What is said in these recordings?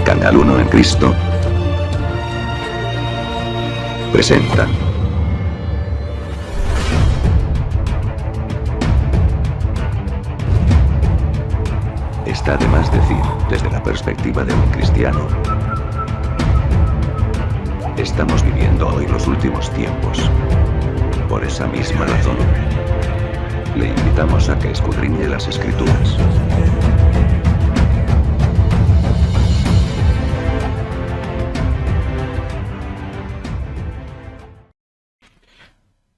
Canal 1 en Cristo presentan Está de más decir, desde la perspectiva de un cristiano. Estamos viviendo hoy los últimos tiempos. Por esa misma razón, le invitamos a que escudriñe las Escrituras.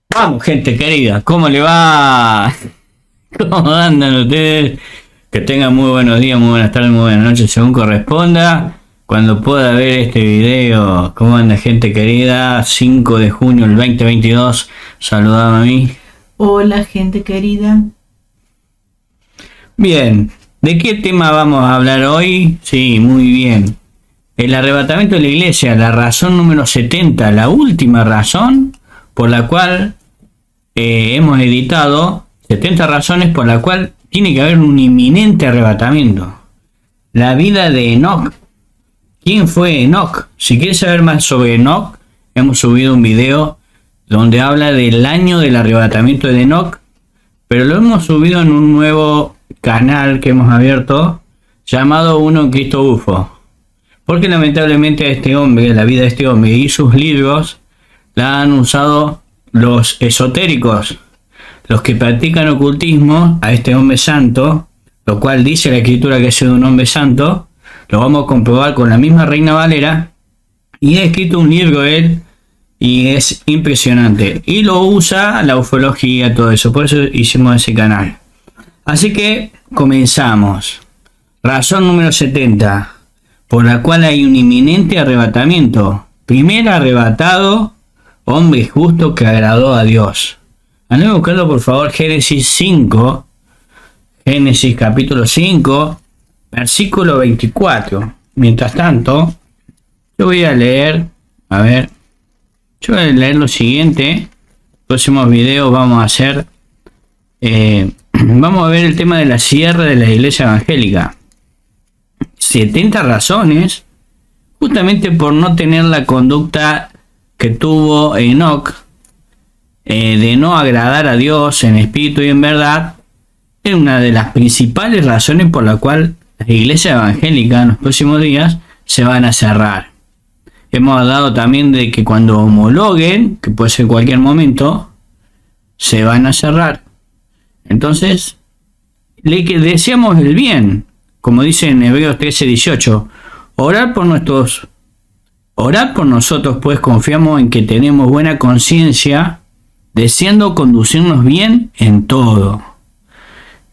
Vamos, gente querida, ¿cómo le va? ¿Cómo andan ustedes? Que tengan muy buenos días, muy buenas tardes, muy buenas noches, según corresponda. Cuando pueda ver este video, ¿cómo anda, gente querida? 5 de junio del 2022, saludame a mí. Hola, gente querida. Bien, ¿de qué tema vamos a hablar hoy? Sí, muy bien. El arrebatamiento de la iglesia, la razón número 70, la última razón por la cual hemos editado 70 razones por la cual tiene que haber un inminente arrebatamiento. La vida de Enoc. ¿Quién fue Enoc? Si quieres saber más sobre Enoc, hemos subido un video donde habla del año del arrebatamiento de Enoc, pero lo hemos subido en un nuevo canal que hemos abierto llamado Uno en Cristo UFO. Porque lamentablemente a este hombre, la vida de este hombre y sus libros la han usado los esotéricos, los que practican ocultismo a este hombre santo, lo cual dice la escritura que es un hombre santo. Lo vamos a comprobar con la misma Reina Valera, y ha escrito un libro él y es impresionante, y lo usa la ufología, todo eso. Por eso hicimos ese canal. Así que comenzamos. Razón número 70 por la cual hay un inminente arrebatamiento. Primer arrebatado, hombre justo que agradó a Dios. Andemos buscando, por favor, Génesis 5, Génesis capítulo 5, versículo 24. Mientras tanto, yo voy a leer, yo voy a leer lo siguiente. Próximos videos vamos a hacer, vamos a ver el tema de la cierre de la iglesia evangélica. 70 razones, justamente por no tener la conducta que tuvo Enoc, de no agradar a Dios en espíritu y en verdad. Es una de las principales razones por la cual las iglesias evangélicas en los próximos días se van a cerrar. Hemos hablado también de que cuando homologuen, que puede ser cualquier momento, se van a cerrar. Entonces, le deseamos el bien, como dice en Hebreos 13:18, orad por nosotros, pues confiamos en que tenemos buena conciencia, deseando conducirnos bien en todo.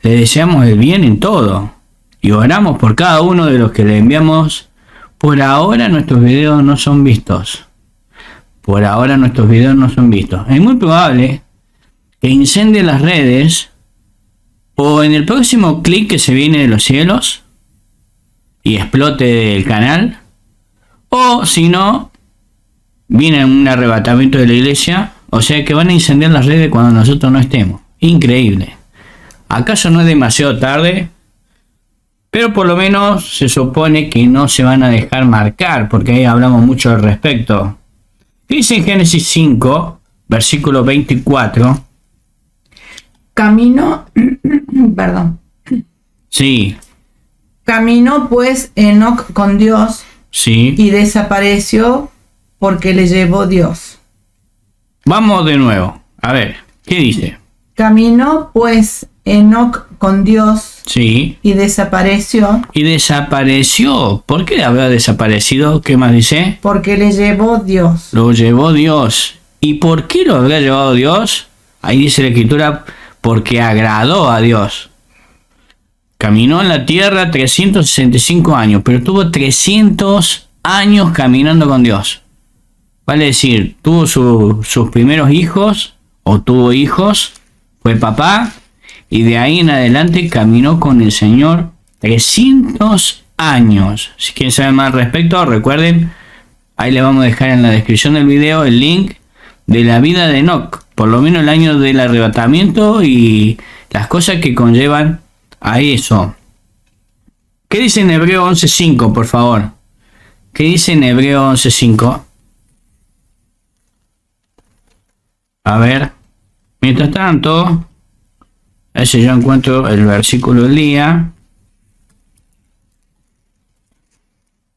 Le deseamos el bien en todo. Y oramos por cada uno de los que le enviamos. Por ahora nuestros videos no son vistos. Es muy probable que incendie las redes, o en el próximo clic que se viene de los cielos y explote el canal, o si no, viene un arrebatamiento de la iglesia. O sea que van a incendiar las redes cuando nosotros no estemos. Increíble. ¿Acaso no es demasiado tarde? Pero por lo menos se supone que no se van a dejar marcar, porque ahí hablamos mucho al respecto. Dice en Génesis 5, versículo 24. Perdón. Sí. Caminó pues Enoc con Dios, Sí. y desapareció porque le llevó Dios. Vamos de nuevo. A ver, ¿qué dice? Caminó pues Enoc con Dios, Sí. y desapareció Y desapareció. ¿Por qué habrá desaparecido? ¿Qué más dice? porque le llevó Dios. Lo llevó Dios. ¿Y por qué lo habrá llevado Dios? Ahí dice la escritura, porque agradó a Dios. Caminó en la tierra 365 años, pero tuvo 300 años caminando con Dios. Vale decir, tuvo sus primeros hijos, o tuvo hijos, fue papá, y de ahí en adelante caminó con el Señor 300 años. Si quieren saber más al respecto, recuerden, ahí le vamos a dejar en la descripción del video el link de la vida de Enoc, por lo menos el año del arrebatamiento y las cosas que conllevan a eso. ¿Qué dice en Hebreo 11:5, por favor? ¿Qué dice en Hebreo 11:5? A ver. Mientras tanto, a ver si yo encuentro el versículo del día.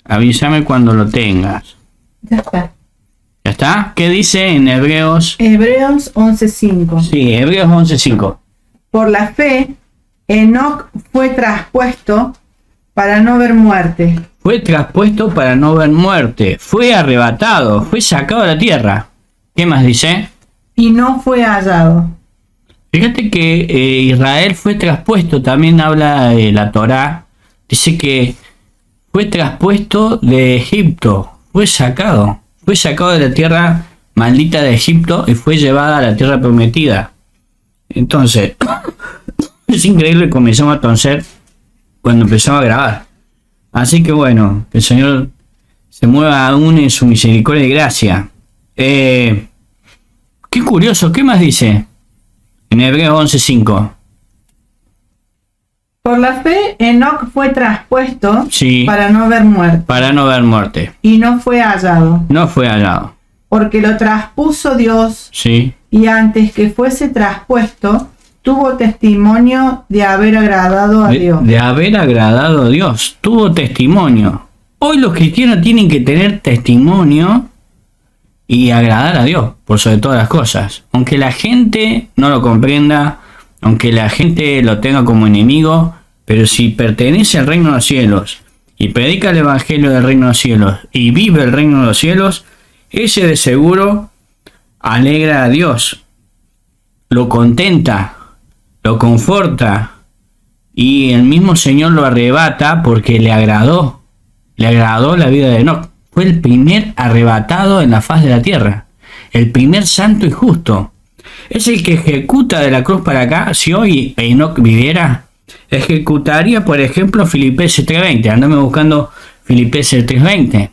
Avísame cuando lo tengas. Ya está. ¿Ya está? ¿Qué dice en Hebreos? Hebreos 11:5. Sí, Hebreos 11:5. Por la fe, Enoc fue traspuesto para no ver muerte. Fue traspuesto para no ver muerte. Fue arrebatado. Fue sacado de la tierra. ¿Qué más dice? Y no fue hallado. Fíjate que Israel fue traspuesto. También habla de la Torá. Dice que fue traspuesto de Egipto. Fue sacado de la tierra maldita de Egipto y fue llevada a la tierra prometida. Entonces, es increíble, comenzamos a toser cuando empezamos a grabar. Así que bueno, que el Señor se mueva aún en su misericordia y gracia. Qué curioso, ¿qué más dice? En Hebreos 11:5. Por la fe, Enoc fue traspuesto Sí. para no ver muerte. Para no ver muerte. Y no fue hallado. No fue hallado. Porque lo traspuso Dios, Sí. y antes que fuese traspuesto, tuvo testimonio de haber agradado a Dios. De haber agradado a Dios. Tuvo testimonio. Hoy los cristianos tienen que tener testimonio y agradar a Dios por sobre todas las cosas. Aunque la gente no lo comprenda, aunque la gente lo tenga como enemigo, pero si pertenece al reino de los cielos y predica el evangelio del reino de los cielos y vive el reino de los cielos, ese de seguro alegra a Dios, lo contenta, lo conforta, y el mismo Señor lo arrebata porque le agradó la vida de Enoc. Fue el primer arrebatado en la faz de la tierra, el primer santo y justo. Es el que ejecuta de la cruz para acá. Si hoy Enoc viviera, ejecutaría, por ejemplo, Filipenses 3:20. Andame buscando Filipenses 3:20.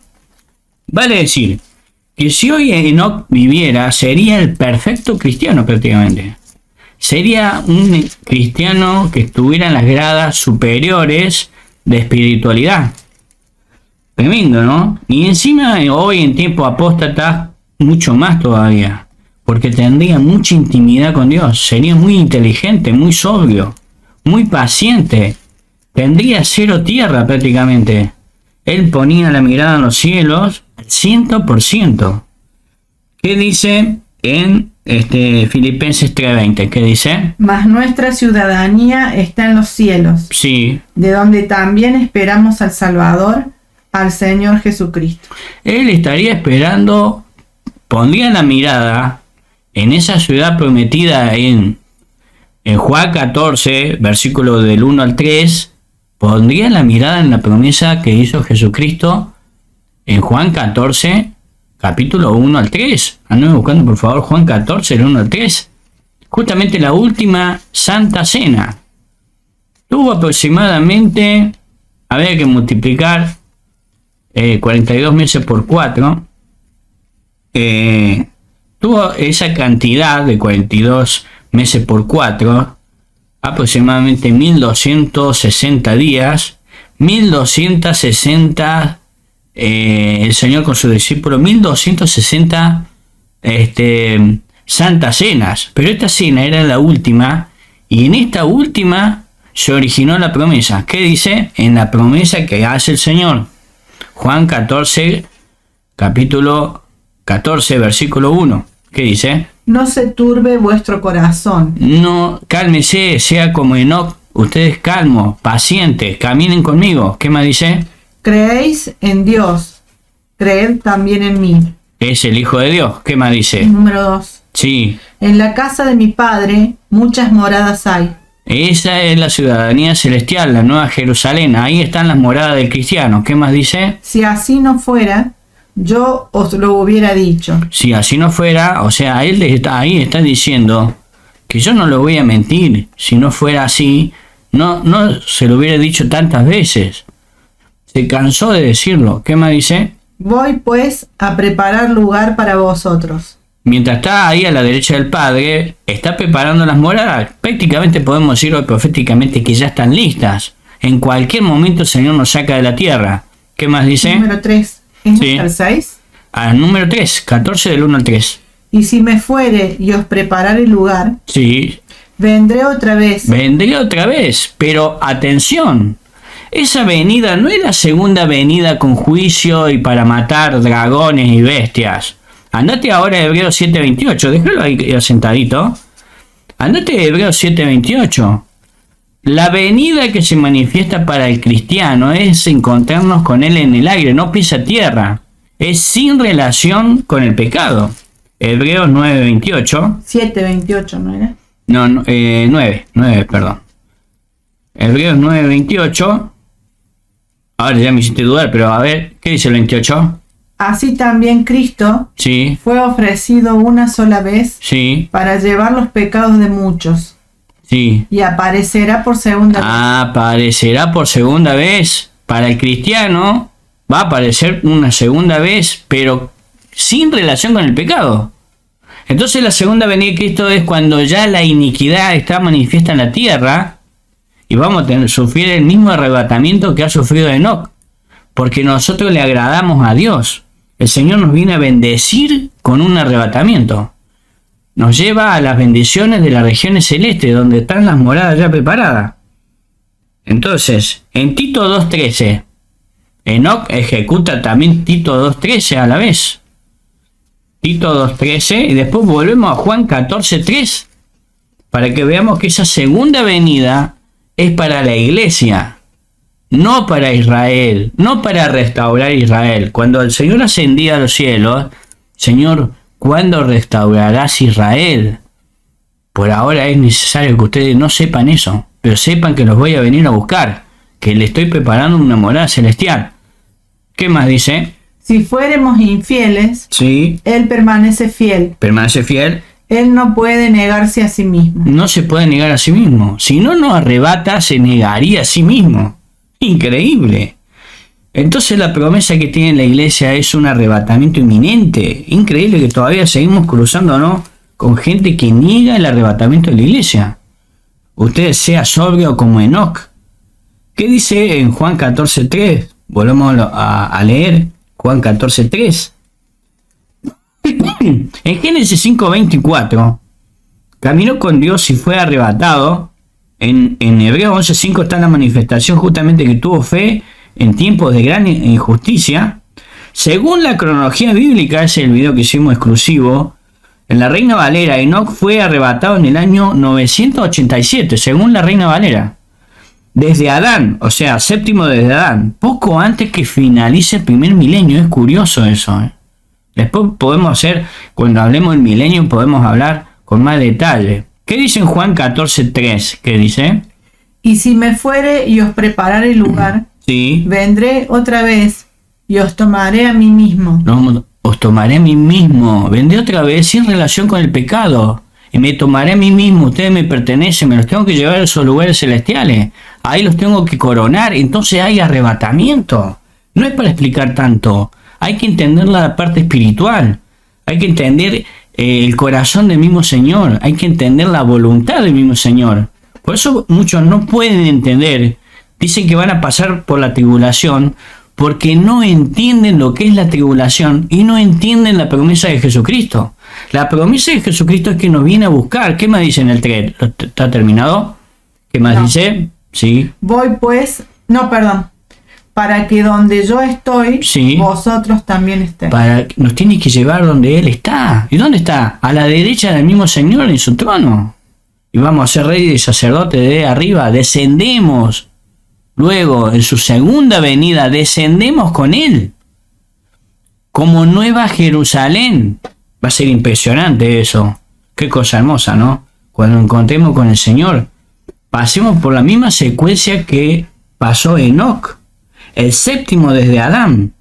Vale decir que si hoy Enoc viviera, sería el perfecto cristiano prácticamente. Sería un cristiano que estuviera en las gradas superiores de espiritualidad. Tremendo, ¿no? Y encima hoy en tiempo apóstata, mucho más todavía. Porque tendría mucha intimidad con Dios. Sería muy inteligente, muy sobrio, muy paciente. Tendría cero tierra prácticamente. Él ponía la mirada en los cielos al 100%. ¿Qué dice en Filipenses 3:20? ¿Qué dice? Mas nuestra ciudadanía está en los cielos, Sí. de donde también esperamos al Salvador, al Señor Jesucristo. Él estaría esperando, pondría la mirada en esa ciudad prometida en Juan 14, versículo del 1 al 3, pondría la mirada en la promesa que hizo Jesucristo en Juan 14, capítulo 1 al 3. Andame buscando por favor Juan 14, del 1 al 3. Justamente la última Santa Cena. Tuvo aproximadamente, había que multiplicar 42 meses por 4. Tuvo esa cantidad de 42 meses por 4, aproximadamente 1260 días, 1260 el Señor con su discípulo, 1260 santas cenas, pero esta cena era la última, y en esta última se originó la promesa. ¿Qué dice? En la promesa que hace el Señor, Juan 14, capítulo 14, versículo 1. ¿Qué dice? No se turbe vuestro corazón. No, cálmese, sea como Enoc, ustedes calmos, pacientes, caminen conmigo. ¿Qué más dice? Creéis en Dios, creed también en mí. Es el Hijo de Dios. ¿Qué más dice? Número 2. Sí, En la casa de mi Padre muchas moradas hay. esa es la ciudadanía celestial, la Nueva Jerusalén. Ahí están las moradas del cristiano. ¿Qué más dice? Si así no fuera, yo os lo hubiera dicho. Si así no fuera, o sea, él ahí está diciendo que yo no lo voy a mentir. Si no fuera así, no se lo hubiera dicho tantas veces. Se cansó de decirlo. ¿Qué más dice? Voy pues a preparar lugar para vosotros. Mientras está ahí a la derecha del Padre, está preparando las moradas. Prácticamente podemos decir hoy proféticamente que ya están listas. En cualquier momento el Señor nos saca de la tierra. ¿Qué más dice? Número 3. ¿Es Sí. el 6? Al número 3, 14 del 1 al 3. Y si me fuere y os preparare lugar, Sí, vendré otra vez. vendré otra vez, pero atención, esa venida no es la segunda venida con juicio y para matar dragones y bestias. Andate ahora a Hebreos 7:28, déjalo ahí asentadito. Andate a Hebreos 7:28. La venida que se manifiesta para el cristiano es encontrarnos con él en el aire, no pisa tierra. Es sin relación con el pecado. Hebreos 9:28. 7:28, ¿no era? No, 9, perdón. Hebreos 9:28. Ahora ya me hiciste dudar, pero a ver, ¿qué dice el 28? Así también Cristo Sí, fue ofrecido una sola vez sí, para llevar los pecados de muchos, sí. y aparecerá por segunda vez. Aparecerá por segunda vez. Para el cristiano va a aparecer una segunda vez, pero sin relación con el pecado. Entonces la segunda venida de Cristo es cuando ya la iniquidad está manifiesta en la tierra y vamos a sufrir el mismo arrebatamiento que ha sufrido Enoc, porque nosotros le agradamos a Dios. El Señor nos viene a bendecir con un arrebatamiento. Nos lleva a las bendiciones de las regiones celestes, donde están las moradas ya preparadas. Entonces, en Tito 2:13, Enoc ejecuta también Tito 2:13 a la vez. Tito 2:13 y después volvemos a Juan 14:3 para que veamos que esa segunda venida es para la iglesia, no para Israel, no para restaurar Israel. Cuando el Señor ascendía a los cielos, Señor, ¿cuándo restaurarás Israel? Por ahora es necesario que ustedes no sepan eso, pero sepan que los voy a venir a buscar, que le estoy preparando una morada celestial. ¿Qué más dice? Si fuéramos infieles, Sí, Él permanece fiel. permanece fiel. Él no puede negarse a sí mismo. No se puede negar a sí mismo. Si no nos arrebata, se negaría a sí mismo. Increíble. Entonces la promesa que tiene la iglesia es un arrebatamiento inminente. Increíble que todavía seguimos cruzándonos con gente que niega el arrebatamiento de la iglesia. Usted sea sobrio como Enoc. ¿Qué dice en Juan 14:3? Volvemos a leer Juan 14:3. En Génesis 5:24, caminó con Dios y fue arrebatado. En Hebreos 11:5 está la manifestación justamente que tuvo fe en tiempos de gran injusticia. Según la cronología bíblica, ese es el video que hicimos exclusivo, en la Reina Valera, Enoc fue arrebatado en el año 987, según la Reina Valera. Desde Adán, o sea, séptimo desde Adán, poco antes que finalice el primer milenio. Es curioso eso, ¿eh? Después podemos hacer, cuando hablemos del milenio, podemos hablar con más detalle. ¿Qué dice en Juan 14:3? ¿Qué dice? Y si me fuere y os preparare lugar, Sí. vendré otra vez y os tomaré a mí mismo. No, os tomaré a mí mismo. Vendré otra vez sin relación con el pecado. Y me tomaré a mí mismo. Ustedes me pertenecen. Me los tengo que llevar a esos lugares celestiales. Ahí los tengo que coronar. Entonces hay arrebatamiento. No es para explicar tanto. Hay que entender la parte espiritual. Hay que entender el corazón del mismo Señor. Hay que entender la voluntad del mismo Señor. Por eso muchos no pueden entender. Dicen que van a pasar por la tribulación porque no entienden lo que es la tribulación y no entienden la promesa de Jesucristo. La promesa de Jesucristo es que nos viene a buscar. ¿Qué más dice en el 3? ¿Está terminado? ¿Qué más No. dice? Sí. Voy pues, no, perdón, para que donde yo estoy, Sí. vosotros también estéis. Nos tiene que llevar donde Él está. ¿Y dónde está? A la derecha del mismo Señor en su trono. Y vamos a ser rey y sacerdote de arriba. Descendemos. Luego, en su segunda venida, descendemos con Él. Como Nueva Jerusalén. Va a ser impresionante eso. Qué cosa hermosa, ¿no? Cuando nos encontremos con el Señor, pasemos por la misma secuencia que pasó Enoc, el séptimo desde Adán.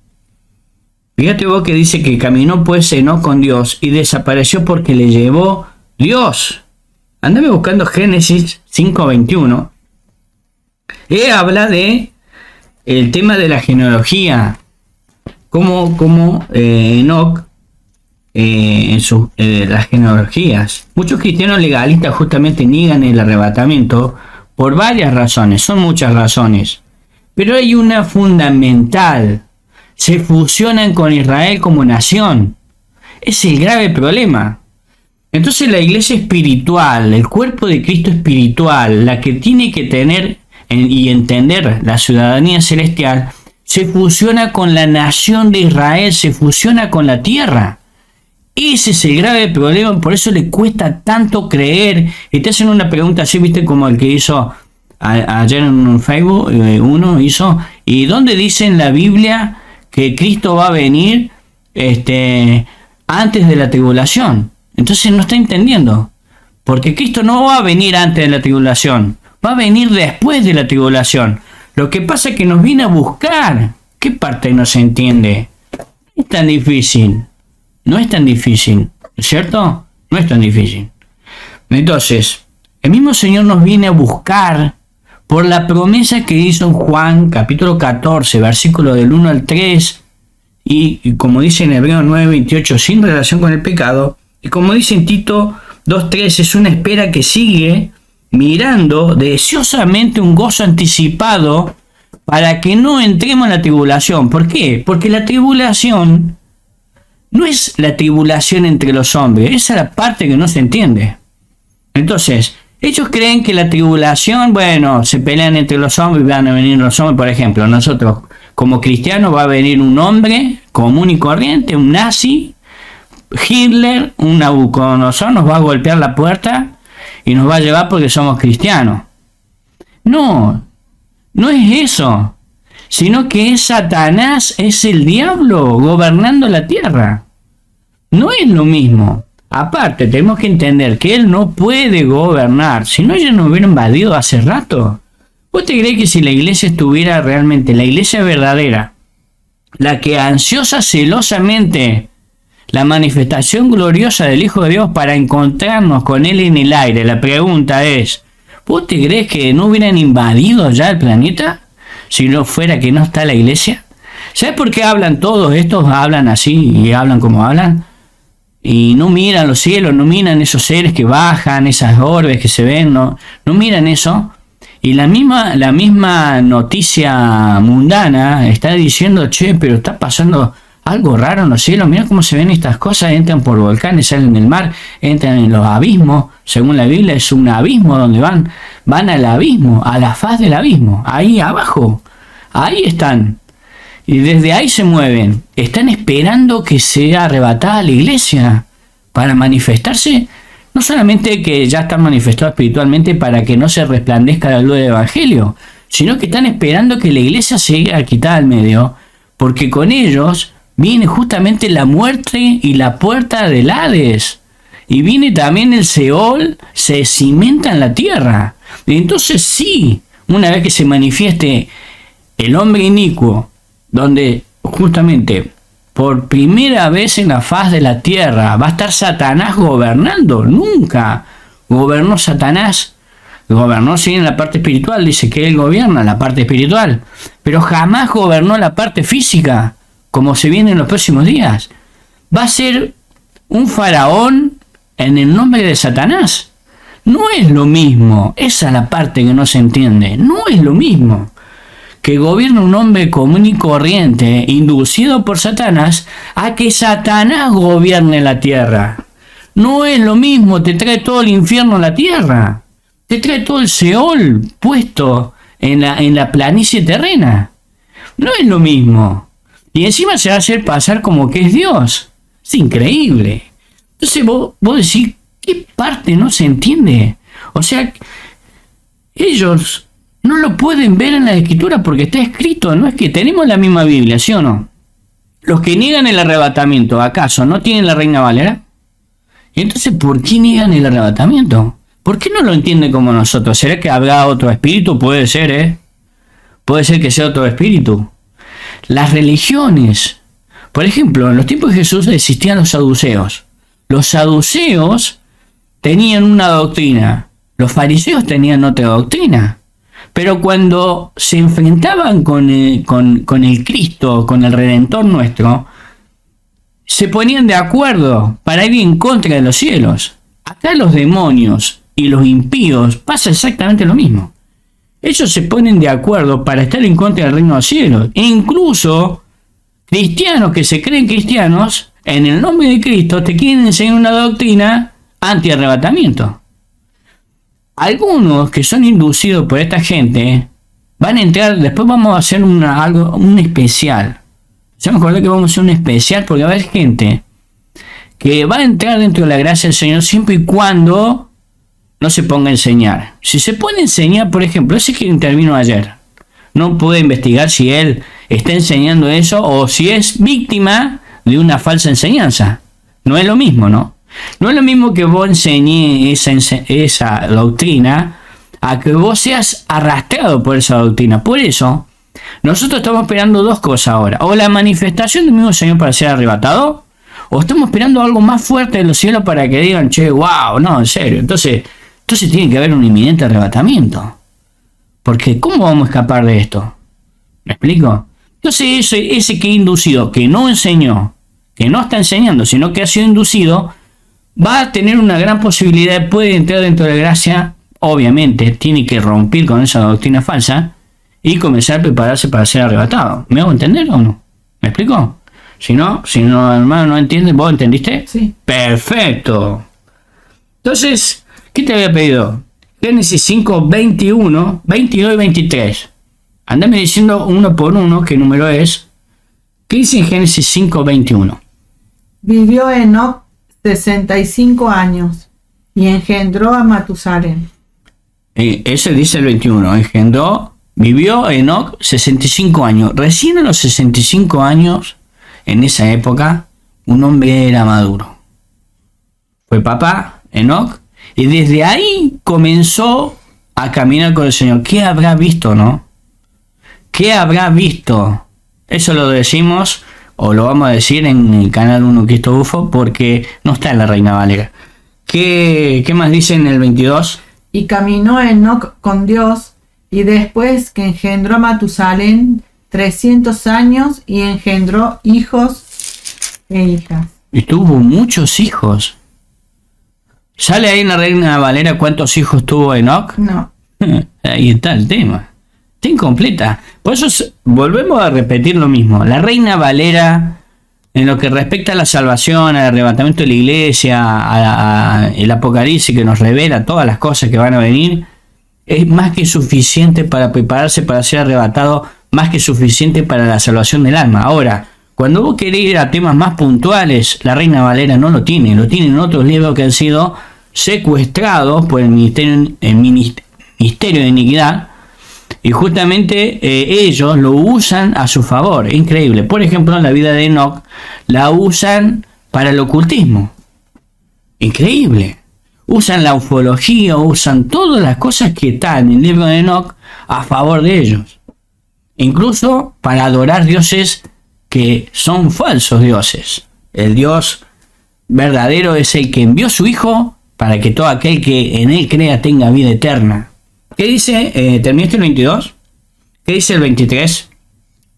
Fíjate vos que dice que caminó pues Enoc con Dios y desapareció porque le llevó Dios. Andame buscando Génesis 5:21. Habla de el tema de la genealogía. Como Enoc en las genealogías. Muchos cristianos legalistas justamente niegan el arrebatamiento por varias razones. Son muchas razones. Pero hay una fundamental. se fusionan con Israel como nación. Es el grave problema. Entonces la iglesia espiritual, el cuerpo de Cristo espiritual, la que tiene que tener y entender la ciudadanía celestial, se fusiona con la nación de Israel, se fusiona con la tierra. Ese es el grave problema, por eso le cuesta tanto creer. Y te hacen una pregunta así, viste, como el que hizo ayer en Facebook, uno hizo, ¿y dónde dice en la Biblia que Cristo va a venir antes de la tribulación? Entonces no está entendiendo, porque Cristo no va a venir antes de la tribulación, va a venir después de la tribulación. Lo que pasa es que nos viene a buscar. ¿Qué parte no se entiende? No es tan difícil. No es tan difícil, ¿cierto? No es tan difícil. Entonces, el mismo Señor nos viene a buscar por la promesa que hizo en Juan, capítulo 14, versículo del 1 al 3, y como dice en Hebreos 9:28, sin relación con el pecado, y como dice en Tito 2:3, es una espera que sigue mirando deseosamente un gozo anticipado para que no entremos en la tribulación. ¿Por qué? Porque la tribulación no es la tribulación entre los hombres, esa es la parte que no se entiende. Entonces, ellos creen que la tribulación, bueno, se pelean entre los hombres y van a venir los hombres. Por ejemplo, nosotros como cristianos va a venir un hombre común y corriente, un nazi, Hitler, un Nabucodonosor, nos va a golpear la puerta y nos va a llevar porque somos cristianos. No es eso, sino que es Satanás, es el diablo gobernando la tierra. No es lo mismo. Aparte, tenemos que entender que él no puede gobernar, si no ya nos hubiera invadido hace rato. ¿Vos te crees que si la iglesia estuviera realmente, la iglesia verdadera, la que ansiosa celosamente la manifestación gloriosa del Hijo de Dios para encontrarnos con Él en el aire? La pregunta es, ¿vos te crees que no hubieran invadido ya el planeta si no fuera que no está la iglesia? ¿Sabes por qué hablan todos estos? Hablan así y hablan como hablan. Y no miran los cielos, no miran esos seres que bajan, esas orbes que se ven, no miran eso. Y la misma noticia mundana está diciendo, che, pero está pasando algo raro en los cielos, mira cómo se ven estas cosas, entran por volcanes, salen del mar, entran en los abismos, según la Biblia es un abismo donde van al abismo, a la faz del abismo, ahí abajo, ahí están, y desde ahí se mueven, están esperando que sea arrebatada la iglesia para manifestarse, no solamente que ya están manifestados espiritualmente para que no se resplandezca la luz del evangelio, sino que están esperando que la iglesia sea quitada al medio, porque con ellos viene justamente la muerte y la puerta del Hades. Y viene también el Seol, se cimenta en la tierra. Y entonces sí, una vez que se manifieste el hombre inicuo, donde justamente por primera vez en la faz de la tierra va a estar Satanás gobernando. Nunca gobernó Satanás. Gobernó sí en la parte espiritual, dice que él gobierna la parte espiritual, pero jamás gobernó la parte física, como se viene en los próximos días. Va a ser un faraón en el nombre de Satanás. No es lo mismo, esa es la parte que no se entiende. No es lo mismo que gobierna un hombre común y corriente, inducido por Satanás, a que Satanás gobierne la tierra. No es lo mismo, te trae todo el infierno a la tierra. Te trae todo el Seol puesto en la planicie terrena. No es lo mismo. Y encima se va a hacer pasar como que es Dios. Es increíble. Entonces vos decís, ¿qué parte no se entiende? O sea, ellos no lo pueden ver en la escritura porque está escrito. No es que tenemos la misma Biblia, ¿sí o no? Los que niegan el arrebatamiento, ¿acaso no tienen la Reina Valera? Y entonces, ¿por qué niegan el arrebatamiento? ¿Por qué no lo entienden como nosotros? ¿Será que habrá otro espíritu? Puede ser, Puede ser que sea otro espíritu. Las religiones, por ejemplo, en los tiempos de Jesús existían los saduceos. Los saduceos tenían una doctrina, los fariseos tenían otra doctrina. Pero cuando se enfrentaban con el Cristo, con el Redentor nuestro, se ponían de acuerdo para ir en contra de los cielos. Acá los demonios y los impíos pasa exactamente lo mismo. Ellos se ponen de acuerdo para estar en contra del reino de los cielos. E incluso cristianos que se creen cristianos, en el nombre de Cristo, te quieren enseñar una doctrina anti-arrebatamiento. Algunos que son inducidos por esta gente van a entrar, después vamos a hacer un especial. Yo me acuerdo que vamos a hacer un especial porque va a haber gente que va a entrar dentro de la gracia del Señor siempre y cuando no se ponga a enseñar. Si se pone a enseñar, por ejemplo, ese que intervino ayer, no puede investigar si él está enseñando eso o si es víctima de una falsa enseñanza. No es lo mismo, ¿no? No es lo mismo que vos enseñes esa doctrina a que vos seas arrastrado por esa doctrina. Por eso, nosotros estamos esperando dos cosas ahora. O la manifestación del mismo Señor para ser arrebatado, o estamos esperando algo más fuerte de los cielos para que digan, che, wow, no, en serio. Entonces tiene que haber un inminente arrebatamiento. Porque ¿cómo vamos a escapar de esto? ¿Me explico? Entonces ese que inducido, que no enseñó, que no está enseñando, sino que ha sido inducido, va a tener una gran posibilidad, puede entrar dentro de la gracia, obviamente, tiene que romper con esa doctrina falsa y comenzar a prepararse para ser arrebatado. ¿Me hago entender o no? ¿Me explico? Si no, hermano, no entiende, ¿vos entendiste? Sí. Perfecto. Entonces, ¿qué te había pedido? Génesis 5, 21, 22 y 23. Andame diciendo uno por uno qué número es. ¿Qué dice en Génesis 5, 21? Vivió Enoc 65 años y engendró a Matusalén. Ese dice el 21. Vivió Enoc 65 años. Recién a los 65 años, en esa época, un hombre era maduro. Fue papá, Enoc, y desde ahí comenzó a caminar con el Señor. ¿Qué habrá visto, no? ¿Qué habrá visto? Eso lo decimos, o lo vamos a decir en el canal 1 Cristo Bufo, porque no está en la Reina Valera. ¿Qué más dice en el 22? Y caminó Enoc con Dios, y después que engendró a Matusalén 300 años, y engendró hijos e hijas. Y tuvo muchos hijos. ¿Sale ahí en la Reina Valera cuántos hijos tuvo Enoc? No. Ahí está el tema. Está incompleta. Por eso volvemos a repetir lo mismo. La Reina Valera, en lo que respecta a la salvación, al arrebatamiento de la iglesia, el Apocalipsis que nos revela todas las cosas que van a venir, es más que suficiente para prepararse para ser arrebatado, más que suficiente para la salvación del alma. Ahora, cuando vos querés ir a temas más puntuales, la Reina Valera no lo tiene en otros libros que han sido secuestrados por el ministerio de iniquidad, y justamente ellos lo usan a su favor. Increíble. Por ejemplo, en la vida de Enoc la usan para el ocultismo. Increíble. Usan la ufología, usan todas las cosas que están en el libro de Enoc a favor de ellos. Incluso para adorar dioses que son falsos dioses. El Dios verdadero es el que envió a su Hijo para que todo aquel que en él crea tenga vida eterna. ¿Qué dice? ¿Terminaste el 22? ¿Qué dice el 23?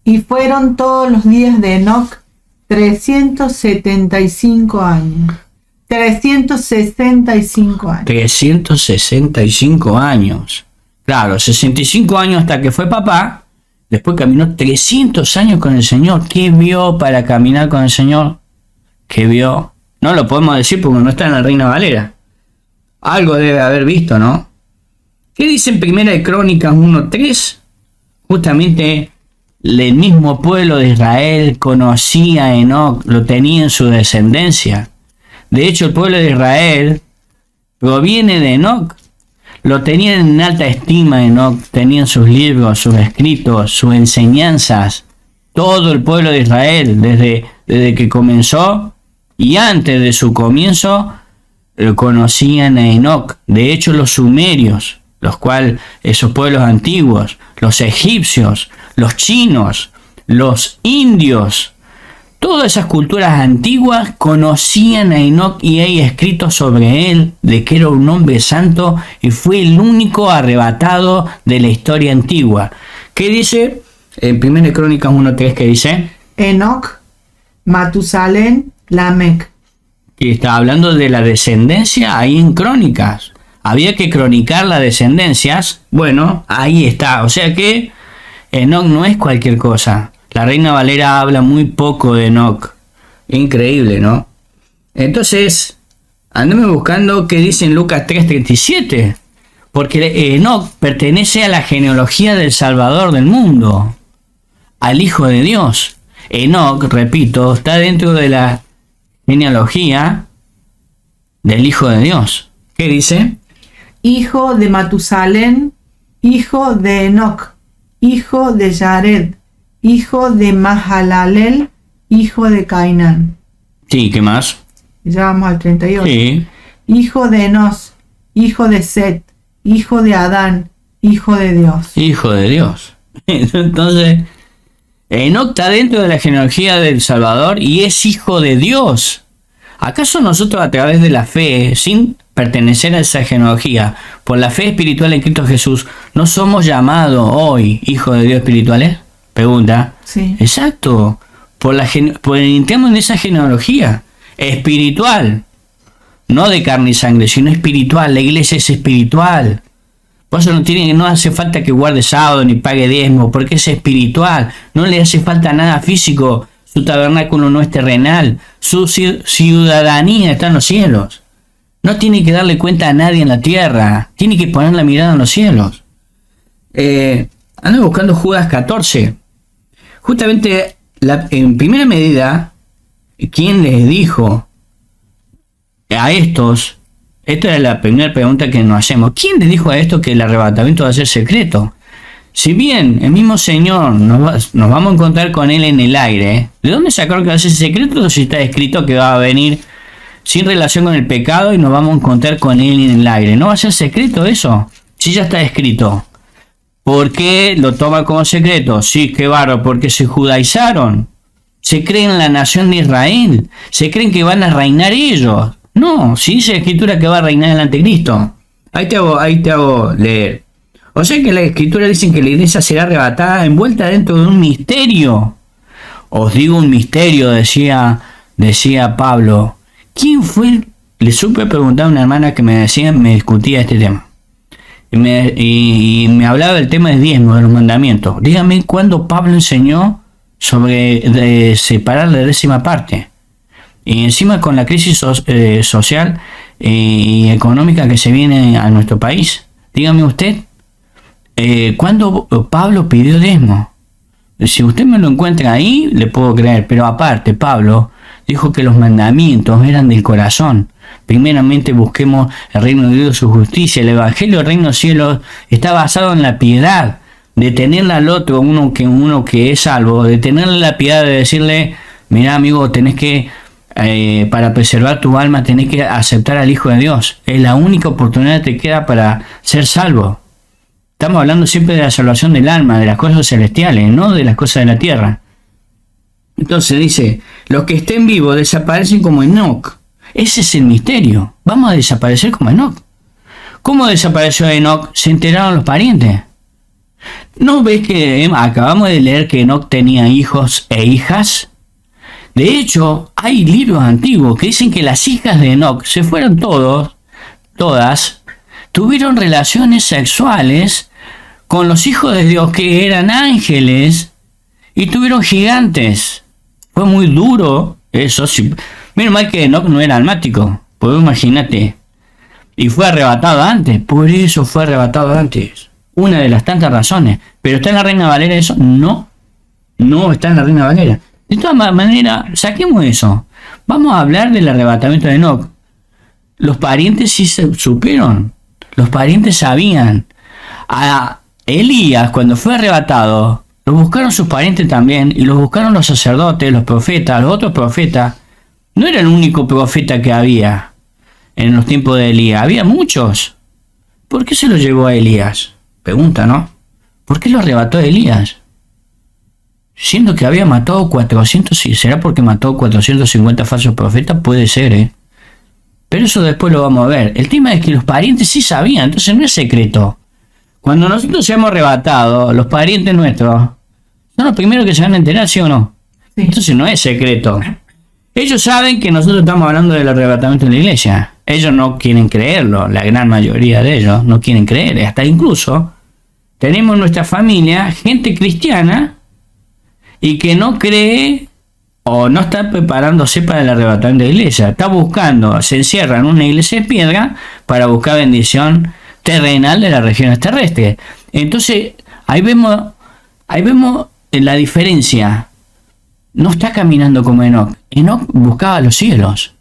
Y fueron todos los días de Enoc 375 años. 365 años. 365 años. Claro, 65 años hasta que fue papá. Después caminó 300 años con el Señor. ¿Qué vio para caminar con el Señor? ¿Qué vio? No lo podemos decir porque no está en la Reina Valera. Algo debe haber visto, ¿no? ¿Qué dice en Primera de Crónicas 1:3? Justamente el mismo pueblo de Israel conocía a Enoc, lo tenía en su descendencia. De hecho, el pueblo de Israel proviene de Enoc. Lo tenían en alta estima Enoc, tenían sus libros, sus escritos, sus enseñanzas. Todo el pueblo de Israel, desde que comenzó y antes de su comienzo, conocían a Enoc. De hecho, los sumerios, los cuales esos pueblos antiguos, los egipcios, los chinos, los indios, todas esas culturas antiguas conocían a Enoc y hay escritos sobre él de que era un hombre santo y fue el único arrebatado de la historia antigua. ¿Qué dice? En 1 Crónicas 1:3, ¿qué dice? Enoc, Matusalén, Lamec. Y está hablando de la descendencia ahí en Crónicas. Había que cronicar las descendencias. Bueno, ahí está. O sea que Enoc no es cualquier cosa. La Reina Valera habla muy poco de Enoc. Increíble, ¿no? Entonces, andame buscando qué dice en Lucas 3:37. Porque Enoc pertenece a la genealogía del Salvador del mundo, al Hijo de Dios. Enoc, repito, está dentro de la genealogía del Hijo de Dios. ¿Qué dice? Hijo de Matusalén, hijo de Enoc, hijo de Yared, hijo de Mahalalel, hijo de Cainán. Sí, ¿qué más? Ya vamos al 38. Sí. Hijo de Enos, hijo de Set, hijo de Adán, hijo de Dios. Hijo de Dios. Entonces, Enoc está dentro de la genealogía del Salvador y es hijo de Dios. ¿Acaso nosotros a través de la fe, sin pertenecer a esa genealogía, por la fe espiritual en Cristo Jesús, no somos llamados hoy hijos de Dios espirituales? Pregunta. Sí. Exacto. Por el entramos en esa genealogía espiritual. No de carne y sangre, sino espiritual. La iglesia es espiritual. Por eso no hace falta que guarde sábado ni pague diezmo, porque es espiritual. No le hace falta nada físico. Su tabernáculo no es terrenal. Su ciudadanía está en los cielos. No tiene que darle cuenta a nadie en la tierra. Tiene que poner la mirada en los cielos. Ando buscando Judas 14. Justamente, en primera medida, ¿quién les dijo a estos? Esta es la primera pregunta que nos hacemos. ¿Quién les dijo a estos que el arrebatamiento va a ser secreto? Si bien el mismo Señor nos vamos a encontrar con Él en el aire, ¿de dónde sacaron que va a ser secreto? O si está escrito que va a venir sin relación con el pecado y nos vamos a encontrar con Él en el aire. ¿No va a ser secreto eso? Si ya está escrito. ¿Por qué lo toman como secreto? Sí, qué bárbaro, porque se judaizaron. Se creen en la nación de Israel. Se creen que van a reinar ellos. No, si dice la escritura que va a reinar el anticristo. Ahí te hago leer. O sea que la escritura dice que la iglesia será arrebatada envuelta dentro de un misterio. Os digo un misterio, decía Pablo. ¿Quién fue? Le supe preguntar a una hermana que me discutía este tema. Y me hablaba del tema de diezmo, de los mandamientos. Dígame cuándo Pablo enseñó sobre separar la 10ª parte. Y encima con la crisis social y económica que se viene a nuestro país. Dígame usted, ¿cuándo Pablo pidió diezmo? Si usted me lo encuentra ahí, le puedo creer. Pero aparte, Pablo dijo que los mandamientos eran del corazón. Primeramente busquemos el reino de Dios y su justicia. El evangelio del reino de los cielos está basado en la piedad. De tenerle al otro, uno que es salvo, de tenerle la piedad de decirle, mira amigo, tenés que, para preservar tu alma, tenés que aceptar al Hijo de Dios. Es la única oportunidad que te queda para ser salvo. Estamos hablando siempre de la salvación del alma, de las cosas celestiales, no de las cosas de la tierra. Entonces dice, los que estén vivos desaparecen como Enoc. Ese es el misterio. Vamos a desaparecer como Enoc. ¿Cómo desapareció Enoc? Se enteraron los parientes. ¿No ves que acabamos de leer que Enoc tenía hijos e hijas? De hecho, hay libros antiguos que dicen que las hijas de Enoc se fueron todas, tuvieron relaciones sexuales con los hijos de Dios que eran ángeles y tuvieron gigantes. Fue muy duro eso. Sí. Menos mal que Enoc no era almático, pues imagínate. Y fue arrebatado antes, por eso fue arrebatado antes. Una de las tantas razones. ¿Pero está en la Reina Valera eso? No está en la Reina Valera. De todas maneras, saquemos eso. Vamos a hablar del arrebatamiento de Enoc. Los parientes sí se supieron. Los parientes sabían. A Elías, cuando fue arrebatado, lo buscaron sus parientes también, y los buscaron los sacerdotes, los profetas, los otros profetas. No era el único profeta que había en los tiempos de Elías. Había muchos. ¿Por qué se lo llevó a Elías? Pregunta, ¿no? ¿Por qué lo arrebató a Elías? Siendo que había matado 400, ¿será porque mató 450 falsos profetas? Puede ser, ¿eh? Pero eso después lo vamos a ver. El tema es que los parientes sí sabían, entonces no es secreto. Cuando nosotros seamos arrebatados, los parientes nuestros son los primeros que se van a enterar, ¿sí o no? Sí. Entonces no es secreto. Ellos saben que nosotros estamos hablando del arrebatamiento de la iglesia. Ellos no quieren creerlo, la gran mayoría de ellos no quieren creer. Hasta incluso tenemos en nuestra familia gente cristiana y que no cree o no está preparándose para el arrebatamiento de la iglesia. Está buscando, se encierra en una iglesia de piedra para buscar bendición terrenal de las regiones terrestres. Entonces, ahí vemos la diferencia. No está caminando como Enoc. Enoc buscaba los cielos.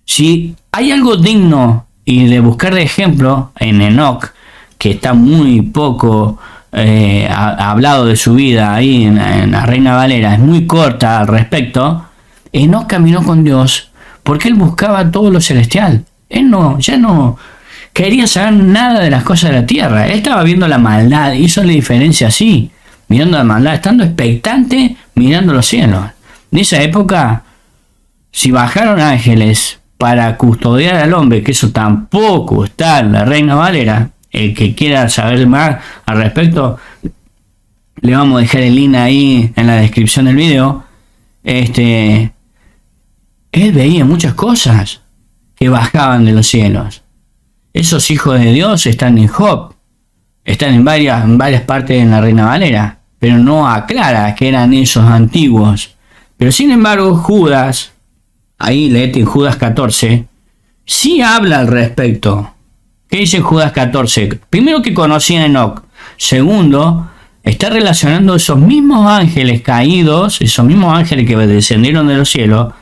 Si hay algo digno y de buscar de ejemplo en Enoc, que está muy poco hablado de su vida ahí en la Reina Valera, es muy corta al respecto. Enoc caminó con Dios porque él buscaba todo lo celestial. Él ya no quería saber nada de las cosas de la tierra. Él estaba viendo la maldad, hizo la diferencia así, mirando la maldad, estando expectante, mirando los cielos. En esa época, si bajaron ángeles para custodiar al hombre, que eso tampoco está en la Reina Valera, el que quiera saber más al respecto, le vamos a dejar el link ahí en la descripción del video. Él veía muchas cosas que bajaban de los cielos. Esos hijos de Dios están en Job, están en varias partes en la Reina Valera, pero no aclara que eran esos antiguos. Pero sin embargo, Judas, ahí leete en Judas 14, sí habla al respecto. ¿Qué dice Judas 14? Primero, que conocía a Enoc. Segundo, está relacionando esos mismos ángeles caídos, esos mismos ángeles que descendieron de los cielos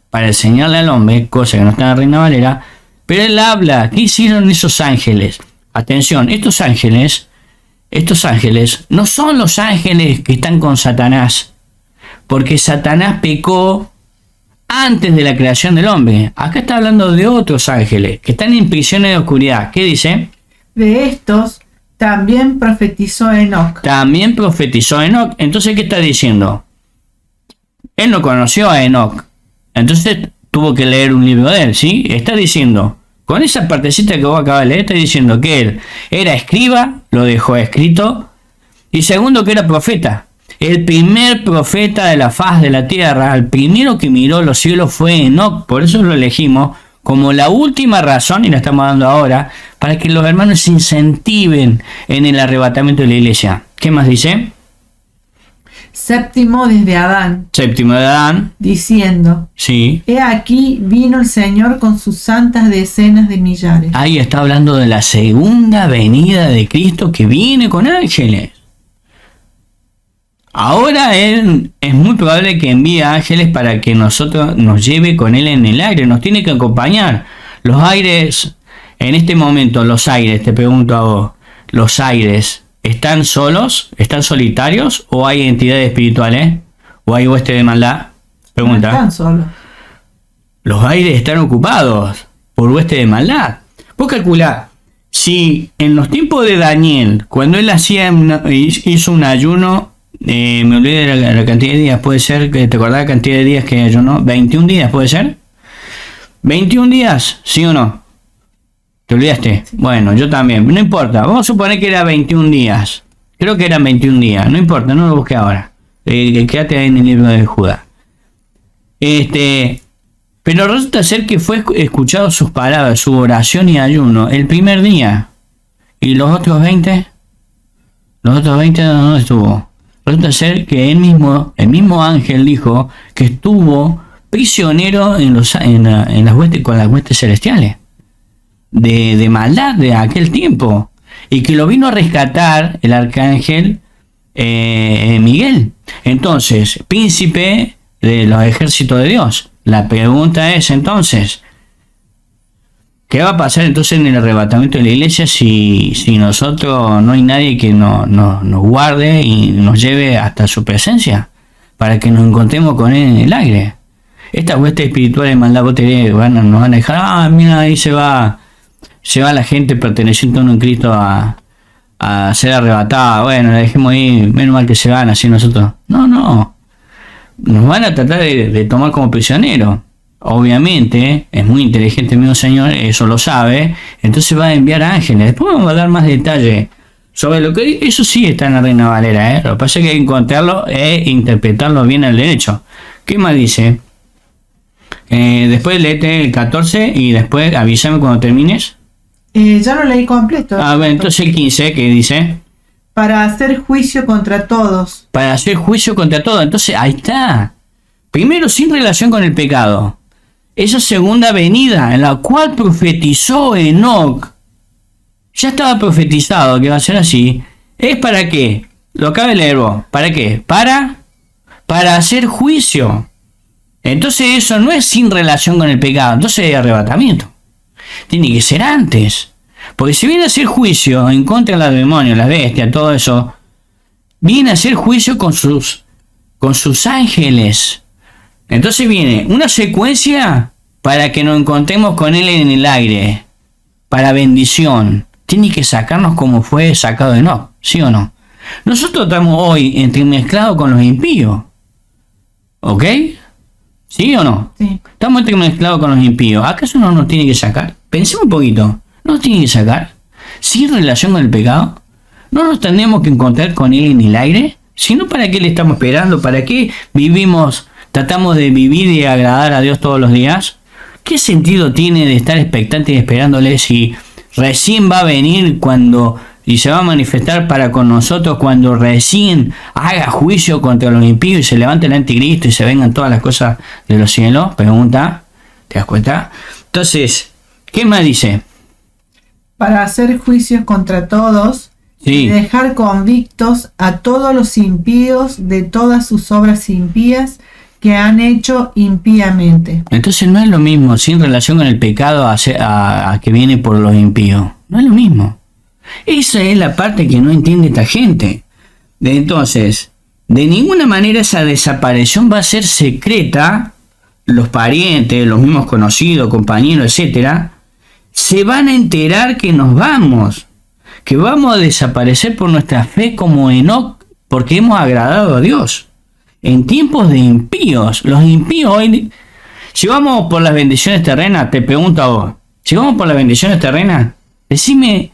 para enseñarle al hombre, cosa que no está en la Reina Valera. Pero él habla, ¿qué hicieron esos ángeles? Atención, estos ángeles no son los ángeles que están con Satanás, porque Satanás pecó antes de la creación del hombre. Acá está hablando de otros ángeles que están en prisiones de oscuridad. ¿Qué dice? De estos también profetizó Enoc. También profetizó Enoc. Entonces, ¿qué está diciendo? Él no conoció a Enoc. Entonces tuvo que leer un libro de él, ¿sí? Está diciendo, con esa partecita que vos acabas de leer, está diciendo que él era escriba, lo dejó escrito, y segundo, que era profeta. El primer profeta de la faz de la tierra, el primero que miró los cielos fue Enoc. Por eso lo elegimos como la última razón, y la estamos dando ahora, para que los hermanos se incentiven en el arrebatamiento de la iglesia. ¿Qué más dice? Séptimo desde Adán. Séptimo de Adán. Diciendo, Sí. he aquí vino el Señor con sus santas decenas de millares. Ahí está hablando de la segunda venida de Cristo, que viene con ángeles. Ahora él es muy probable que envíe ángeles para que nosotros nos lleve con él en el aire, nos tiene que acompañar. Los aires, en este momento, los aires, te pregunto a vos, los aires, ¿están solos? ¿Están solitarios? ¿O hay entidades espirituales? ¿O hay hueste de maldad? Pregunta. No están solos. Los aires están ocupados por hueste de maldad. Vos calculá, si en los tiempos de Daniel, cuando él hizo un ayuno, me olvidé de la cantidad de días, puede ser, que te acordás la cantidad de días que ayunó, 21 días, ¿puede ser? 21 días, ¿sí o no? ¿Te olvidaste? Sí. Bueno, yo también, no importa, vamos a suponer que era 21 días, creo que eran 21 días, no importa, no lo busqué ahora, quédate ahí en el libro de Judas. Pero resulta ser que fue escuchado sus palabras, su oración y ayuno el primer día. ¿Y los otros 20? ¿Los otros 20 dónde estuvo? Resulta ser que el mismo ángel dijo que estuvo prisionero en las huestes, con las huestes celestiales de maldad de aquel tiempo, y que lo vino a rescatar el arcángel Miguel. Entonces, príncipe de los ejércitos de Dios. La pregunta es entonces, ¿qué va a pasar entonces en el arrebatamiento de la iglesia si nosotros no hay nadie que nos guarde y nos lleve hasta su presencia para que nos encontremos con él en el aire? Estas huestes espirituales de maldad, vos nos van a dejar, mira, ahí se va la gente perteneciente a un Cristo a ser arrebatada. Bueno, la dejemos ahí, menos mal que se van así nosotros. No, nos van a tratar de tomar como prisioneros. Obviamente, es muy inteligente el mismo Señor, eso lo sabe, entonces va a enviar ángeles. Después vamos a dar más detalle sobre lo que eso sí está en la Reina Valera, Lo que pasa es que hay que encontrarlo e interpretarlo bien al derecho. ¿Qué más dice? Después léete el 14 y después avísame cuando termines. Ya lo leí completo. Bueno, entonces el 15, ¿qué dice? para hacer juicio contra todos. Para hacer juicio contra todos. Entonces, ahí está. Primero, sin relación con el pecado. Esa segunda venida en la cual profetizó Enoc. Ya estaba profetizado que va a ser así. ¿Es para qué? Lo acaba de leer vos. ¿Para qué? Para hacer juicio. Entonces eso no es sin relación con el pecado. Entonces es arrebatamiento. Tiene que ser antes. Porque si viene a hacer juicio en contra de los demonios, las bestias, todo eso, viene a hacer juicio con sus ángeles. Entonces viene una secuencia para que nos encontremos con él en el aire. Para bendición. Tiene que sacarnos como fue sacado de Enoc. ¿Sí o no? Nosotros estamos hoy entremezclados con los impíos. ¿Ok? ¿Sí o no? Sí. Estamos entremezclados con los impíos. ¿Acaso no nos tiene que sacar? Pensemos un poquito. ¿No nos tiene que sacar? ¿Sin relación con el pecado? ¿No nos tendremos que encontrar con él en el aire? Si no, ¿para qué le estamos esperando? ¿Para qué tratamos de vivir y agradar a Dios todos los días? ¿Qué sentido tiene de estar expectante y esperándole si recién va a venir y se va a manifestar para con nosotros cuando recién haga juicio contra los impíos y se levante el anticristo y se vengan todas las cosas de los cielos? Pregunta, ¿te das cuenta? Entonces, ¿qué más dice? Para hacer juicios contra todos, Sí. y dejar convictos a todos los impíos de todas sus obras impías que han hecho impíamente. Entonces no es lo mismo sin relación con el pecado a que viene por los impíos. No es lo mismo. Esa es la parte que no entiende esta gente. Entonces, de ninguna manera esa desaparición va a ser secreta. Los parientes, los mismos conocidos, compañeros, etcétera, se van a enterar que nos vamos. Que vamos a desaparecer por nuestra fe como Enoc, porque hemos agradado a Dios. En tiempos de impíos, los impíos hoy, si vamos por las bendiciones terrenas, te pregunto a vos, si vamos por las bendiciones terrenas, decime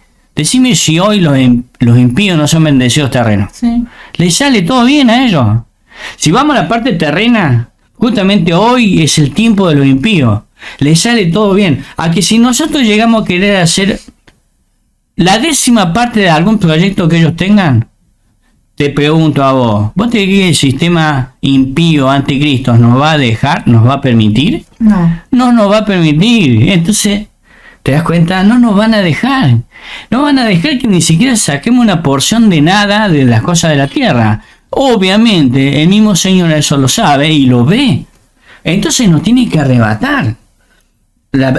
si hoy los impíos no son bendecidos terrenos. Sí. ¿Les sale todo bien a ellos? Si vamos a la parte terrena, justamente hoy es el tiempo de los impíos. Les sale todo bien. A que si nosotros llegamos a querer hacer la 10ª parte de algún proyecto que ellos tengan, te pregunto a vos, ¿vos te crees que el sistema impío anticristo nos va a dejar, nos va a permitir? No. No nos va a permitir. Entonces, ¿te das cuenta? No nos van a dejar. No van a dejar que ni siquiera saquemos una porción de nada de las cosas de la tierra. Obviamente, el mismo Señor eso lo sabe y lo ve. Entonces nos tiene que arrebatar. La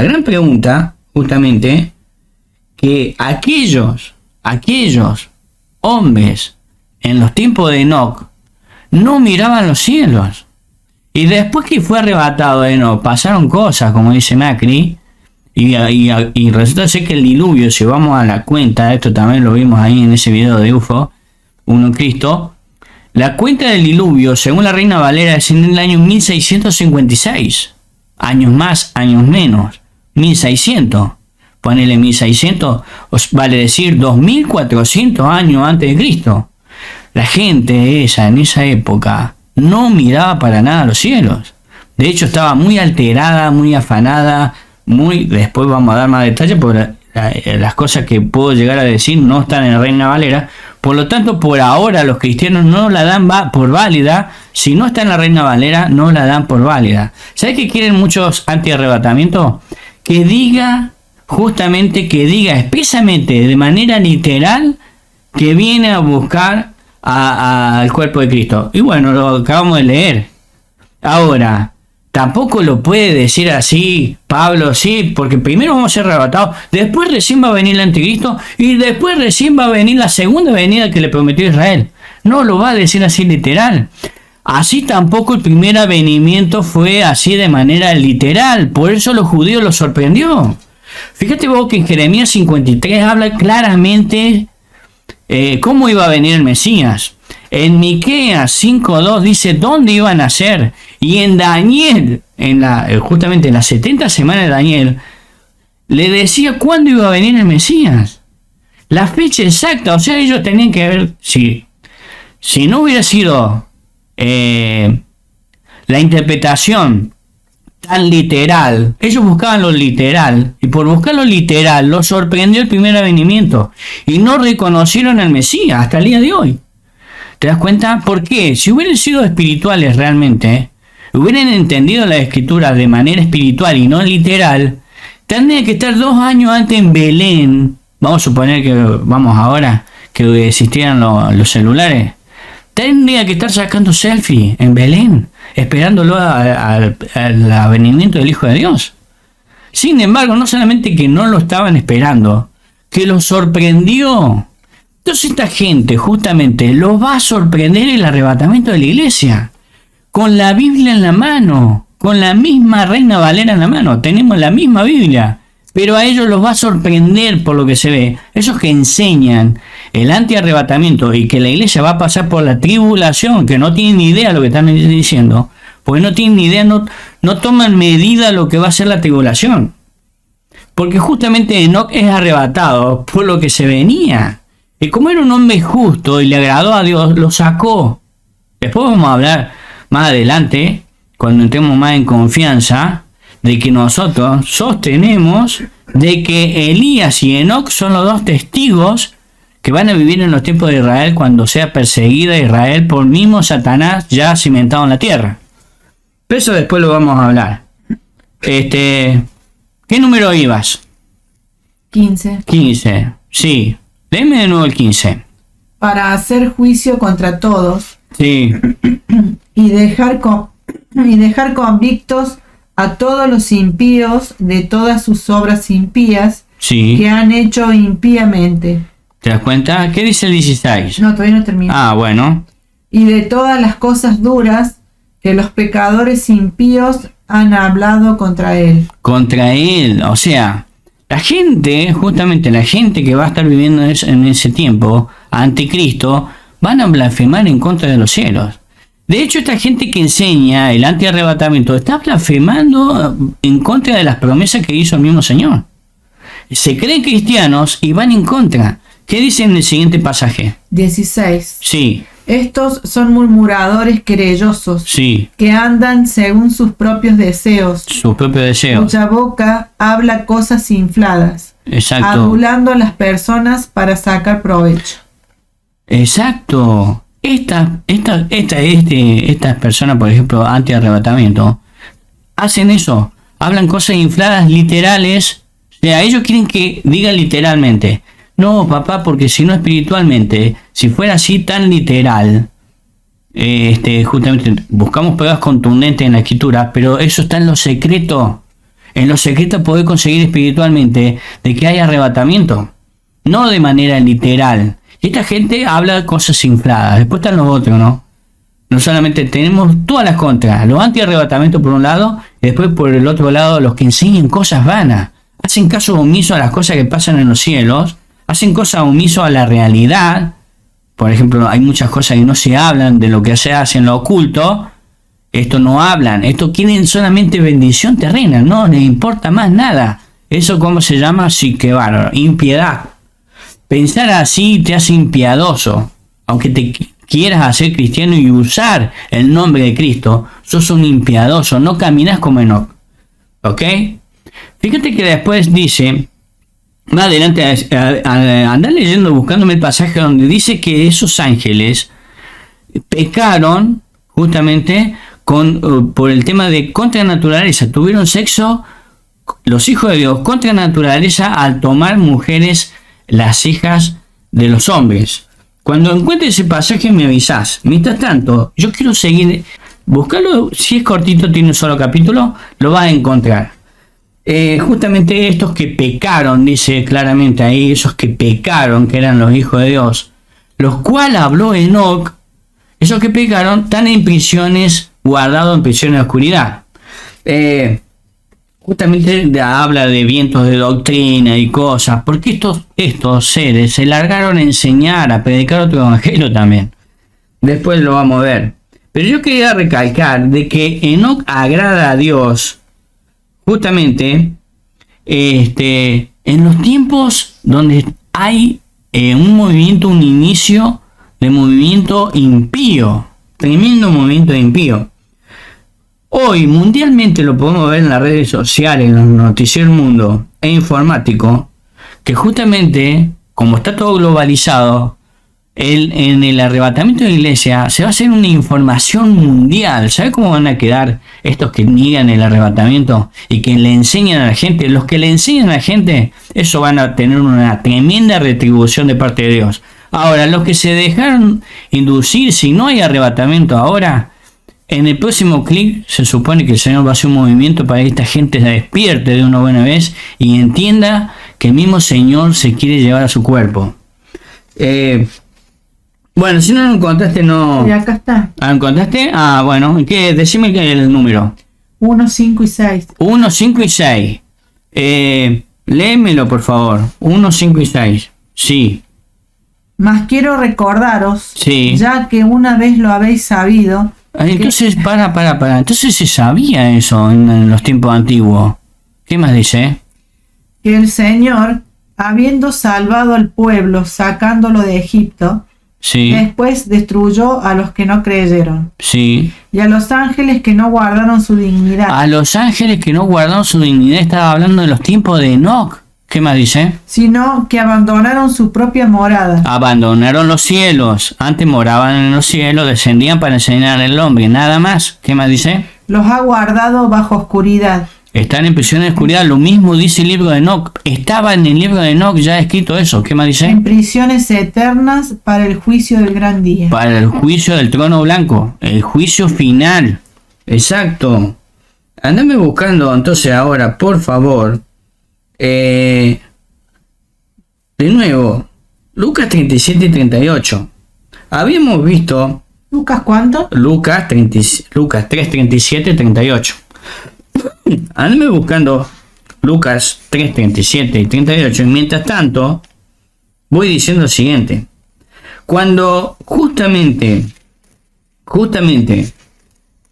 gran pregunta, justamente, que aquellos hombres en los tiempos de Enoc no miraban los cielos. Y después que fue arrebatado Enoc, pasaron cosas, como dice Macri, y resulta ser que el diluvio, si vamos a la cuenta, esto también lo vimos ahí en ese video de UFO, Uno en Cristo, la cuenta del diluvio, según la Reina Valera, es en el año 1656. Años más, años menos. 1600. Ponele 1600, vale decir 2400 años antes de Cristo. La gente en esa época no miraba para nada a los cielos. De hecho, estaba muy alterada, muy afanada, después vamos a dar más detalles porque las cosas que puedo llegar a decir no están en la Reina Valera. Por lo tanto, por ahora los cristianos no la dan por válida. Si no está en la Reina Valera, no la dan por válida. ¿Sabes qué quieren muchos anti-arrebatamientos? Que diga expresamente, de manera literal, que viene a buscar al cuerpo de Cristo. Y bueno, lo acabamos de leer. Ahora, tampoco lo puede decir así Pablo, sí, porque primero vamos a ser arrebatados, después recién va a venir el anticristo y después recién va a venir la segunda venida que le prometió Israel. No lo va a decir así literal. Así tampoco el primer avenimiento fue así de manera literal. Por eso los judíos los sorprendió. Fíjate vos que en Jeremías 53 habla claramente cómo iba a venir el Mesías. En Miqueas 5:2 dice dónde iban a nacer. Y en Daniel, justamente en las 70 semanas de Daniel, le decía cuándo iba a venir el Mesías. La fecha exacta. O sea, ellos tenían que ver si no hubiera sido la interpretación tan literal. Ellos buscaban lo literal, y por buscar lo literal los sorprendió el primer avenimiento, y no reconocieron al Mesías hasta el día de hoy. ¿Te das cuenta? ¿Por qué? Si hubieran sido espirituales realmente, hubieran entendido la escritura de manera espiritual y no literal, tendrían que estar 2 años antes en Belén. Vamos a suponer que existieran los celulares. Tendría que estar sacando selfie en Belén, esperándolo al avenimiento del Hijo de Dios. Sin embargo, no solamente que no lo estaban esperando, que los sorprendió. Entonces esta gente justamente los va a sorprender el arrebatamiento de la iglesia. Con la Biblia en la mano, con la misma Reina Valera en la mano. Tenemos la misma Biblia, pero a ellos los va a sorprender por lo que se ve. Esos que enseñan el antiarrebatamiento y que la iglesia va a pasar por la tribulación, que no tienen ni idea de lo que están diciendo, porque no tienen ni idea, no toman medida de lo que va a ser la tribulación. Porque justamente Enoc es arrebatado por lo que se venía. Y como era un hombre justo y le agradó a Dios, lo sacó. Después vamos a hablar más adelante, cuando entremos más en confianza, de que nosotros sostenemos de que Elías y Enoc son los 2 testigos que van a vivir en los tiempos de Israel cuando sea perseguida Israel por mismo Satanás ya cimentado en la tierra. Pero eso después lo vamos a hablar. ¿Qué número ibas? 15. 15, sí. Léeme de nuevo el 15. Para hacer juicio contra todos Sí, y dejar convictos a todos los impíos de todas sus obras impías sí. que han hecho impíamente. ¿Te das cuenta? ¿Qué dice el 16? No, todavía no termino. Ah, bueno. Y de todas las cosas duras que los pecadores impíos han hablado contra él. Contra él, o sea, la gente, justamente la gente que va a estar viviendo en ese tiempo, anticristo, van a blasfemar en contra de los cielos. De hecho, esta gente que enseña el antiarrebatamiento está blasfemando en contra de las promesas que hizo el mismo Señor. Se creen cristianos y van en contra. ¿Qué dice en el siguiente pasaje? 16. Sí, Estos son murmuradores querellosos, sí, que andan según sus propios deseos, su propio deseo. cuya boca habla cosas infladas, Exacto. adulando a las personas para sacar provecho. Exacto. Estas personas, por ejemplo, anti-arrebatamiento, hacen eso. Hablan cosas infladas, literales. O sea, ellos quieren que diga literalmente. No, papá, porque si no espiritualmente, si fuera así tan literal, justamente buscamos pruebas contundentes en la escritura, pero eso está en lo secreto. En lo secreto poder conseguir espiritualmente de que haya arrebatamiento, no de manera literal. Esta gente habla de cosas infladas. Después están los otros, ¿no? No solamente tenemos todas las contras, los anti-arrebatamientos por un lado, y después por el otro lado los que enseñan cosas vanas. Hacen caso omiso a las cosas que pasan en los cielos, hacen caso omiso a la realidad. Por ejemplo, hay muchas cosas que no se hablan de lo que se hace en lo oculto. Esto no hablan, esto quieren solamente bendición terrena, no les importa más nada. Eso, ¿cómo se llama? Sí, que bárbaro, impiedad. Pensar así te hace impiadoso. Aunque te quieras hacer cristiano y usar el nombre de Cristo, sos un impiadoso, no caminas como Enoc. ¿Ok? Fíjate que después dice, más adelante, andar leyendo, buscándome el pasaje donde dice que esos ángeles pecaron justamente por el tema de contra naturaleza. Tuvieron sexo, los hijos de Dios, contra naturaleza al tomar mujeres, las hijas de los hombres. Cuando encuentres ese pasaje me avisás. Mientras tanto, yo quiero seguir, buscarlo. Si es cortito, tiene un solo capítulo, lo vas a encontrar. Justamente estos que pecaron, dice claramente ahí, esos que pecaron, que eran los hijos de Dios, los cuales habló Enoc, esos que pecaron están en prisiones, guardados en prisiones de oscuridad. Justamente habla de vientos de doctrina y cosas, porque estos seres se largaron a enseñar, a predicar otro evangelio también. Después lo vamos a ver. Pero yo quería recalcar de que Enoc agrada a Dios justamente en los tiempos donde hay un movimiento, un inicio de movimiento impío, tremendo movimiento impío. Hoy mundialmente lo podemos ver en las redes sociales, en los noticieros del mundo e informático, que justamente, como está todo globalizado, en el arrebatamiento de la iglesia se va a hacer una información mundial. ¿Sabe cómo van a quedar estos que niegan el arrebatamiento y que le enseñan a la gente? Los que le enseñan a la gente, eso van a tener una tremenda retribución de parte de Dios. Ahora, los que se dejaron inducir, si no hay arrebatamiento ahora, en el próximo clic se supone que el Señor va a hacer un movimiento para que esta gente se despierte de una buena vez y entienda que el mismo Señor se quiere llevar a su cuerpo. Bueno, si no lo encontraste, no... Y acá está. ¿Ah, encontraste? Ah, bueno, ¿qué? Decime el número. 1, 5 y 6. 1, 5 y 6. Léemelo, por favor. 1, 5 y 6. Sí. Mas quiero recordaros, Sí. ya que una vez lo habéis sabido, Entonces, para. Entonces se sabía eso en los tiempos antiguos. ¿Qué más dice? que el Señor, habiendo salvado al pueblo, sacándolo de Egipto, Sí. después destruyó a los que no creyeron, Sí. y a los ángeles que no guardaron su dignidad, A los ángeles que no guardaron su dignidad, estaba hablando de los tiempos de Enoch. ¿Qué más dice? sino que abandonaron su propia morada. Abandonaron los cielos. Antes moraban en los cielos, descendían para enseñar al hombre. Nada más. ¿Qué más dice? Los ha guardado bajo oscuridad. Están en prisión de oscuridad. Lo mismo dice el libro de Enoch. Estaba en el libro de Enoch ya escrito eso. ¿Qué más dice? En prisiones eternas para el juicio del gran día. Para el juicio del trono blanco. El juicio final. Exacto. Andame buscando entonces ahora, por favor. De nuevo. Lucas 37 y 38. Habíamos visto ¿Lucas cuánto? Lucas 3, 37 y 38. Andame buscando Lucas 3, 37 y 38. Y mientras tanto, voy diciendo lo siguiente. Cuando justamente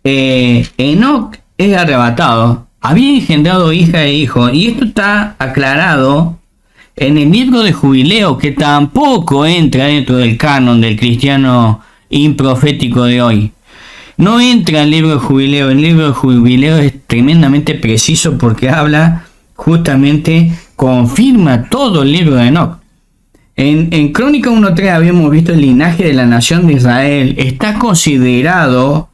Enoch es arrebatado, había engendrado hija e hijo, y esto está aclarado en el libro de Jubileo, que tampoco entra dentro del canon del cristiano improfético de hoy. No entra el libro de Jubileo. El libro de Jubileo es tremendamente preciso porque habla, justamente, confirma todo el libro de Enoch. En Crónica 1.3 habíamos visto el linaje de la nación de Israel. Está considerado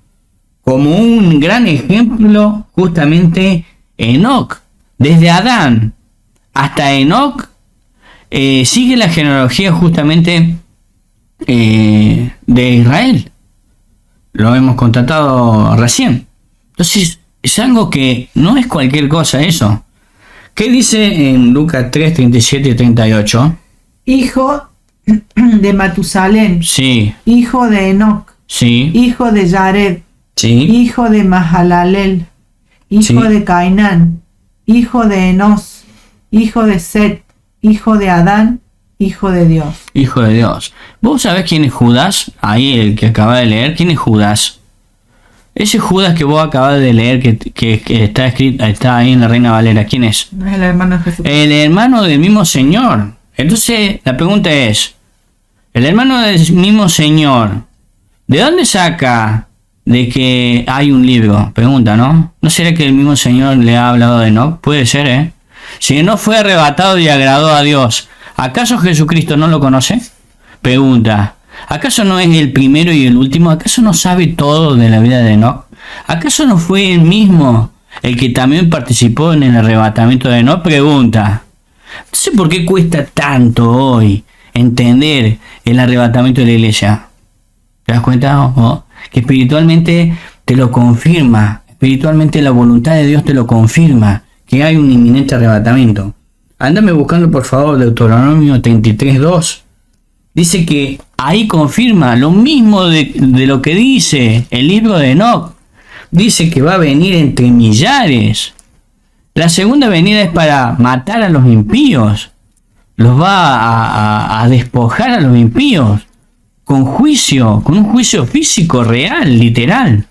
como un gran ejemplo justamente Enoch. Desde Adán hasta Enoch sigue la genealogía justamente de Israel. Lo hemos contratado recién. Entonces es algo que no es cualquier cosa eso. ¿Qué dice en Lucas 3, 37 y 38? Hijo de Matusalén, Sí, hijo de Enoc, sí, hijo de Yared, sí, hijo de Mahalalel, hijo Sí. de Cainán, hijo de Enos, hijo de Set, hijo de Adán, hijo de Dios. hijo de Dios. ¿Vos sabés quién es Judas? Ahí el que acaba de leer. ¿Quién es Judas? Ese Judas que vos acabas de leer, que está escrito, está ahí en la Reina Valera. ¿Quién es? No es el hermano de Jesús. El hermano del mismo Señor. Entonces la pregunta es, el hermano del mismo Señor, ¿de dónde saca de que hay un libro? Pregunta, ¿no? ¿No será que el mismo Señor le ha hablado de Enoch? Puede ser, ¿eh? Si Enoch fue arrebatado y agradó a Dios, ¿acaso Jesucristo no lo conoce? Pregunta, ¿acaso no es el primero y el último? ¿Acaso no sabe todo de la vida de Enoch? ¿Acaso no fue él mismo el que también participó en el arrebatamiento de Enoch? Pregunta. Entonces, ¿por qué cuesta tanto hoy entender el arrebatamiento de la iglesia? ¿Te das cuenta? ¿Oh? Que espiritualmente te lo confirma. Espiritualmente la voluntad de Dios te lo confirma. Que hay un inminente arrebatamiento. Ándame buscando, por favor, Deuteronomio 33.2. Dice que ahí confirma lo mismo de lo que dice el libro de Enoch. Dice que va a venir entre millares. La segunda venida es para matar a los impíos. Los va a despojar a los impíos. Con juicio, con un juicio físico, real, literal.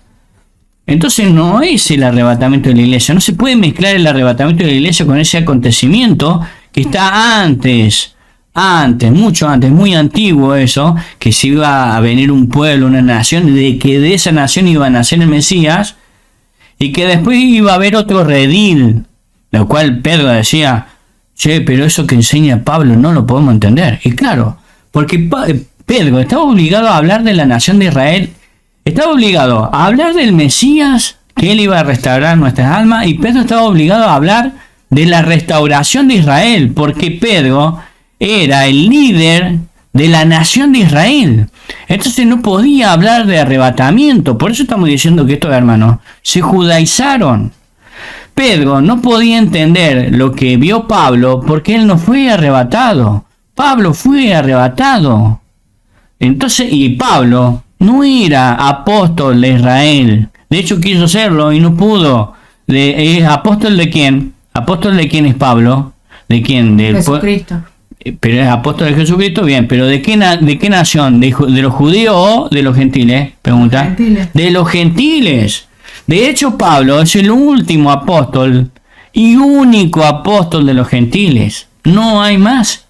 Entonces no es el arrebatamiento de la iglesia. No se puede mezclar el arrebatamiento de la iglesia con ese acontecimiento que está antes, mucho antes, muy antiguo eso, que se iba a venir un pueblo, una nación, de que de esa nación iba a nacer el Mesías, y que después iba a haber otro redil, lo cual Pedro decía, che, pero eso que enseña Pablo no lo podemos entender. Y claro, porque Pedro estaba obligado a hablar de la nación de Israel, estaba obligado a hablar del Mesías, que él iba a restaurar nuestras almas, y Pedro estaba obligado a hablar de la restauración de Israel, porque Pedro era el líder de la nación de Israel. Entonces no podía hablar de arrebatamiento. Por eso estamos diciendo que estos hermanos se judaizaron. Pedro no podía entender lo que vio Pablo porque él no fue arrebatado. Pablo fue arrebatado. Entonces, y Pablo no era apóstol de Israel. De hecho quiso serlo y no pudo. ¿Es apóstol de quién? ¿Apóstol de quién es Pablo? ¿De quién? Jesucristo. Pero es apóstol de Jesucristo, bien, pero ¿de qué nación? ¿De los judíos o de los gentiles? Pregunta. Gentiles. De los gentiles. De hecho, Pablo es el último apóstol y único apóstol de los gentiles. No hay más.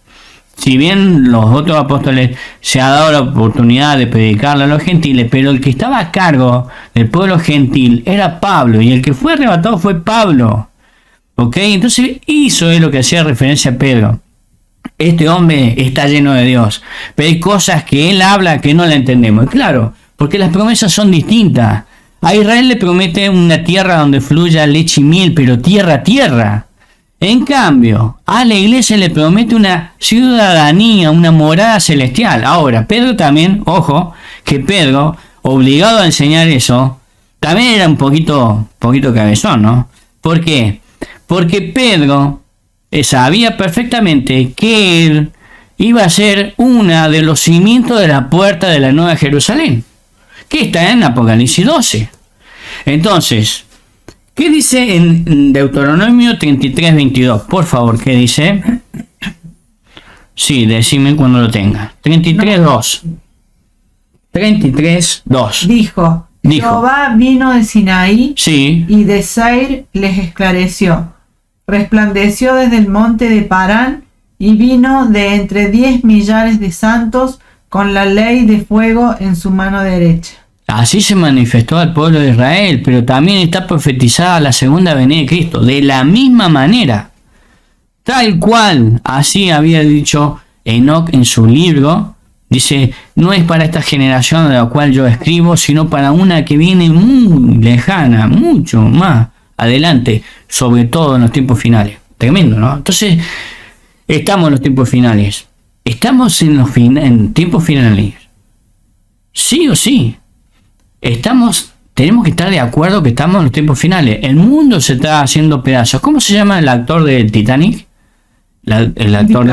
Si bien los otros apóstoles se ha dado la oportunidad de predicarle a los gentiles, pero el que estaba a cargo del pueblo gentil era Pablo, y el que fue arrebatado fue Pablo. ¿Ok? Entonces hizo lo que hacía referencia a Pedro. Este hombre está lleno de Dios, pero hay cosas que él habla que no la entendemos. Y claro, porque las promesas son distintas. A Israel le promete una tierra donde fluya leche y miel, pero tierra. En cambio, a la iglesia le promete una ciudadanía, una morada celestial. Ahora, Pedro también, ojo, que Pedro, obligado a enseñar eso, también era un poquito cabezón, ¿no? ¿Por qué? Porque Pedro sabía perfectamente que él iba a ser una de los cimientos de la puerta de la Nueva Jerusalén, que está en Apocalipsis 12. Entonces, ¿qué dice en Deuteronomio 33:22? Por favor, ¿qué dice? Sí, decime cuando lo tenga. 33:2. 33:2. Dijo, Jehová vino de Sinaí, sí, y de Seir les esclareció. Resplandeció desde el monte de Parán, y vino de entre 10 millares de santos con la ley de fuego en su mano derecha. Así se manifestó al pueblo de Israel, pero también está profetizada la segunda venida de Cristo, de la misma manera, tal cual así había dicho Enoc en su libro. Dice, no es para esta generación de la cual yo escribo, sino para una que viene muy lejana, mucho más adelante, sobre todo en los tiempos finales. Tremendo, ¿no? Entonces, estamos en los tiempos finales. Estamos en tiempos finales. Sí o sí. Tenemos que estar de acuerdo que estamos en los tiempos finales. El mundo se está haciendo pedazos. ¿Cómo se llama el actor del Titanic? El actor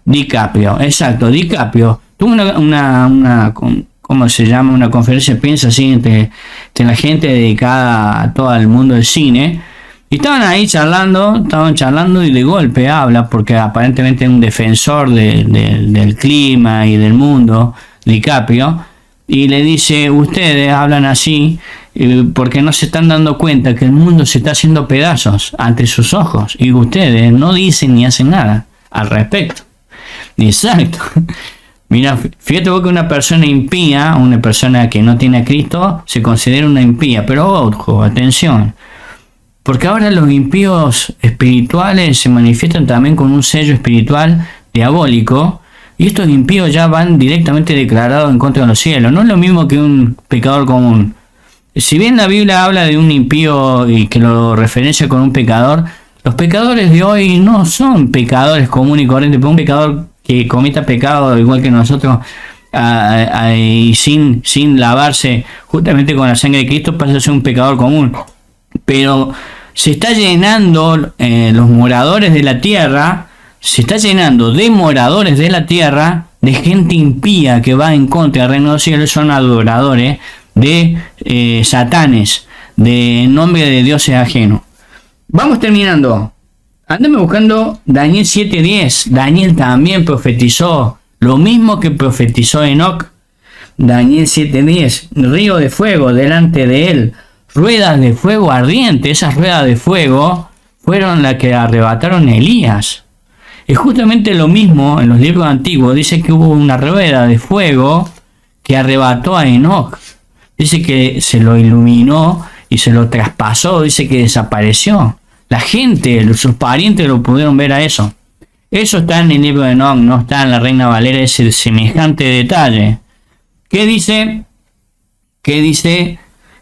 DiCaprio, exacto, DiCaprio. Tuvo ¿cómo se llama? Una conferencia de prensa así entre la gente dedicada a todo el mundo del cine. Y estaban ahí charlando y de golpe habla, porque aparentemente es un defensor del clima y del mundo, DiCaprio, y le dice, ustedes hablan así porque no se están dando cuenta que el mundo se está haciendo pedazos ante sus ojos, y ustedes no dicen ni hacen nada al respecto. Exacto. Mira, fíjate vos que una persona impía, una persona que no tiene a Cristo, se considera una impía, pero ojo, atención, porque ahora los impíos espirituales se manifiestan también con un sello espiritual diabólico, y estos impíos ya van directamente declarados en contra de los cielos. No es lo mismo que un pecador común. Si bien la Biblia habla de un impío y que lo referencia con un pecador, los pecadores de hoy no son pecadores comunes y corrientes, pero un pecador que cometa pecado igual que nosotros y sin lavarse justamente con la sangre de Cristo pasa a ser un pecador común. Pero se está llenando los moradores de la tierra, se está llenando de moradores de la tierra, de gente impía que va en contra del reino de los cielos, son adoradores de satanes, de nombre de dioses ajenos. Vamos terminando. Andame buscando Daniel 7:10. Daniel también profetizó lo mismo que profetizó Enoc. Daniel 7:10. Río de fuego delante de él, ruedas de fuego ardiente. Esas ruedas de fuego fueron las que arrebataron a Elías. Es justamente lo mismo en los libros antiguos. Dice que hubo una rueda de fuego que arrebató a Enoc. Dice que se lo iluminó y se lo traspasó, dice que desapareció. La gente, sus parientes lo pudieron ver a eso. Eso está en el libro de Enoch, no está en la Reina Valera ese semejante detalle. ¿Qué dice? ¿Qué dice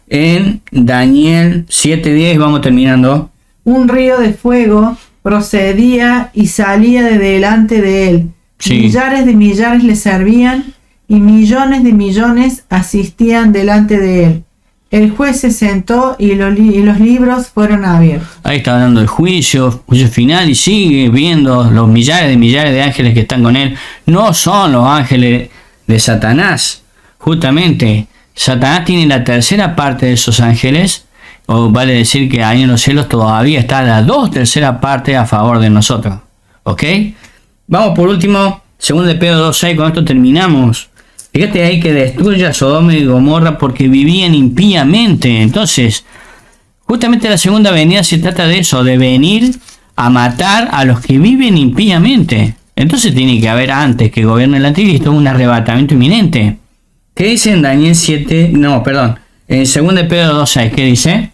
en Daniel 7:10? Vamos terminando. Un río de fuego procedía y salía de delante de él. Sí. Millares de millares le servían y millones de millones asistían delante de él. El juez se sentó y los libros fueron abiertos. Ahí está hablando del juicio final, y sigue viendo los millares de ángeles que están con él. No son los ángeles de Satanás. Justamente, Satanás tiene la tercera parte de esos ángeles, o vale decir que ahí en los cielos todavía está la 2/3 parte a favor de nosotros. ¿Ok? Vamos por último, 2 de Pedro 2:6, con esto terminamos. Fíjate ahí que destruye a Sodoma y Gomorra porque vivían impíamente. Entonces, justamente la segunda venida se trata de eso, de venir a matar a los que viven impíamente. Entonces tiene que haber, antes que gobierne el anticristo, un arrebatamiento inminente. ¿Qué dice en Daniel 7? No, perdón. En 2 de Pedro 2:6, ¿qué dice?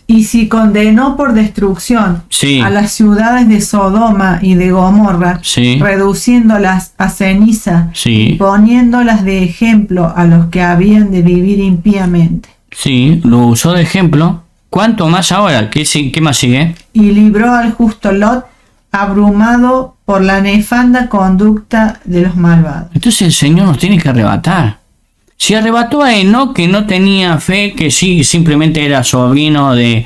Y si condenó por destrucción Sí. a las ciudades de Sodoma y de Gomorra, Sí. reduciéndolas a ceniza Sí. y poniéndolas de ejemplo a los que habían de vivir impíamente. Sí, lo usó de ejemplo. ¿Cuánto más ahora? ¿Qué más sigue? Y libró al justo Lot, abrumado por la nefanda conducta de los malvados. Entonces el Señor nos tiene que arrebatar. Si arrebató a Enoc, que no tenía fe, que sí, simplemente era sobrino de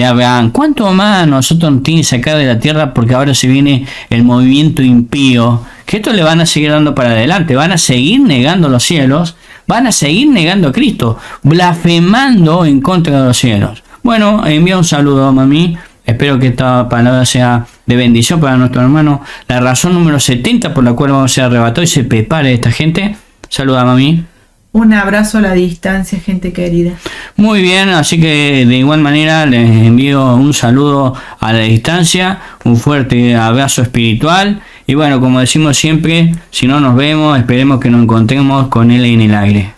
Abraham, ¿cuánto más nosotros nos tiene que sacar de la tierra? Porque ahora se viene el movimiento impío, que esto le van a seguir dando para adelante, van a seguir negando los cielos, van a seguir negando a Cristo, blasfemando en contra de los cielos. Bueno, envía un saludo, mami. Espero que esta palabra sea de bendición para nuestro hermano. La razón número 70 por la cual vamos a ser arrebatados y se prepare esta gente. Saluda, mami. Un abrazo a la distancia, gente querida. Muy bien, así que de igual manera les envío un saludo a la distancia, un fuerte abrazo espiritual y bueno, como decimos siempre, si no nos vemos, esperemos que nos encontremos con él en el aire.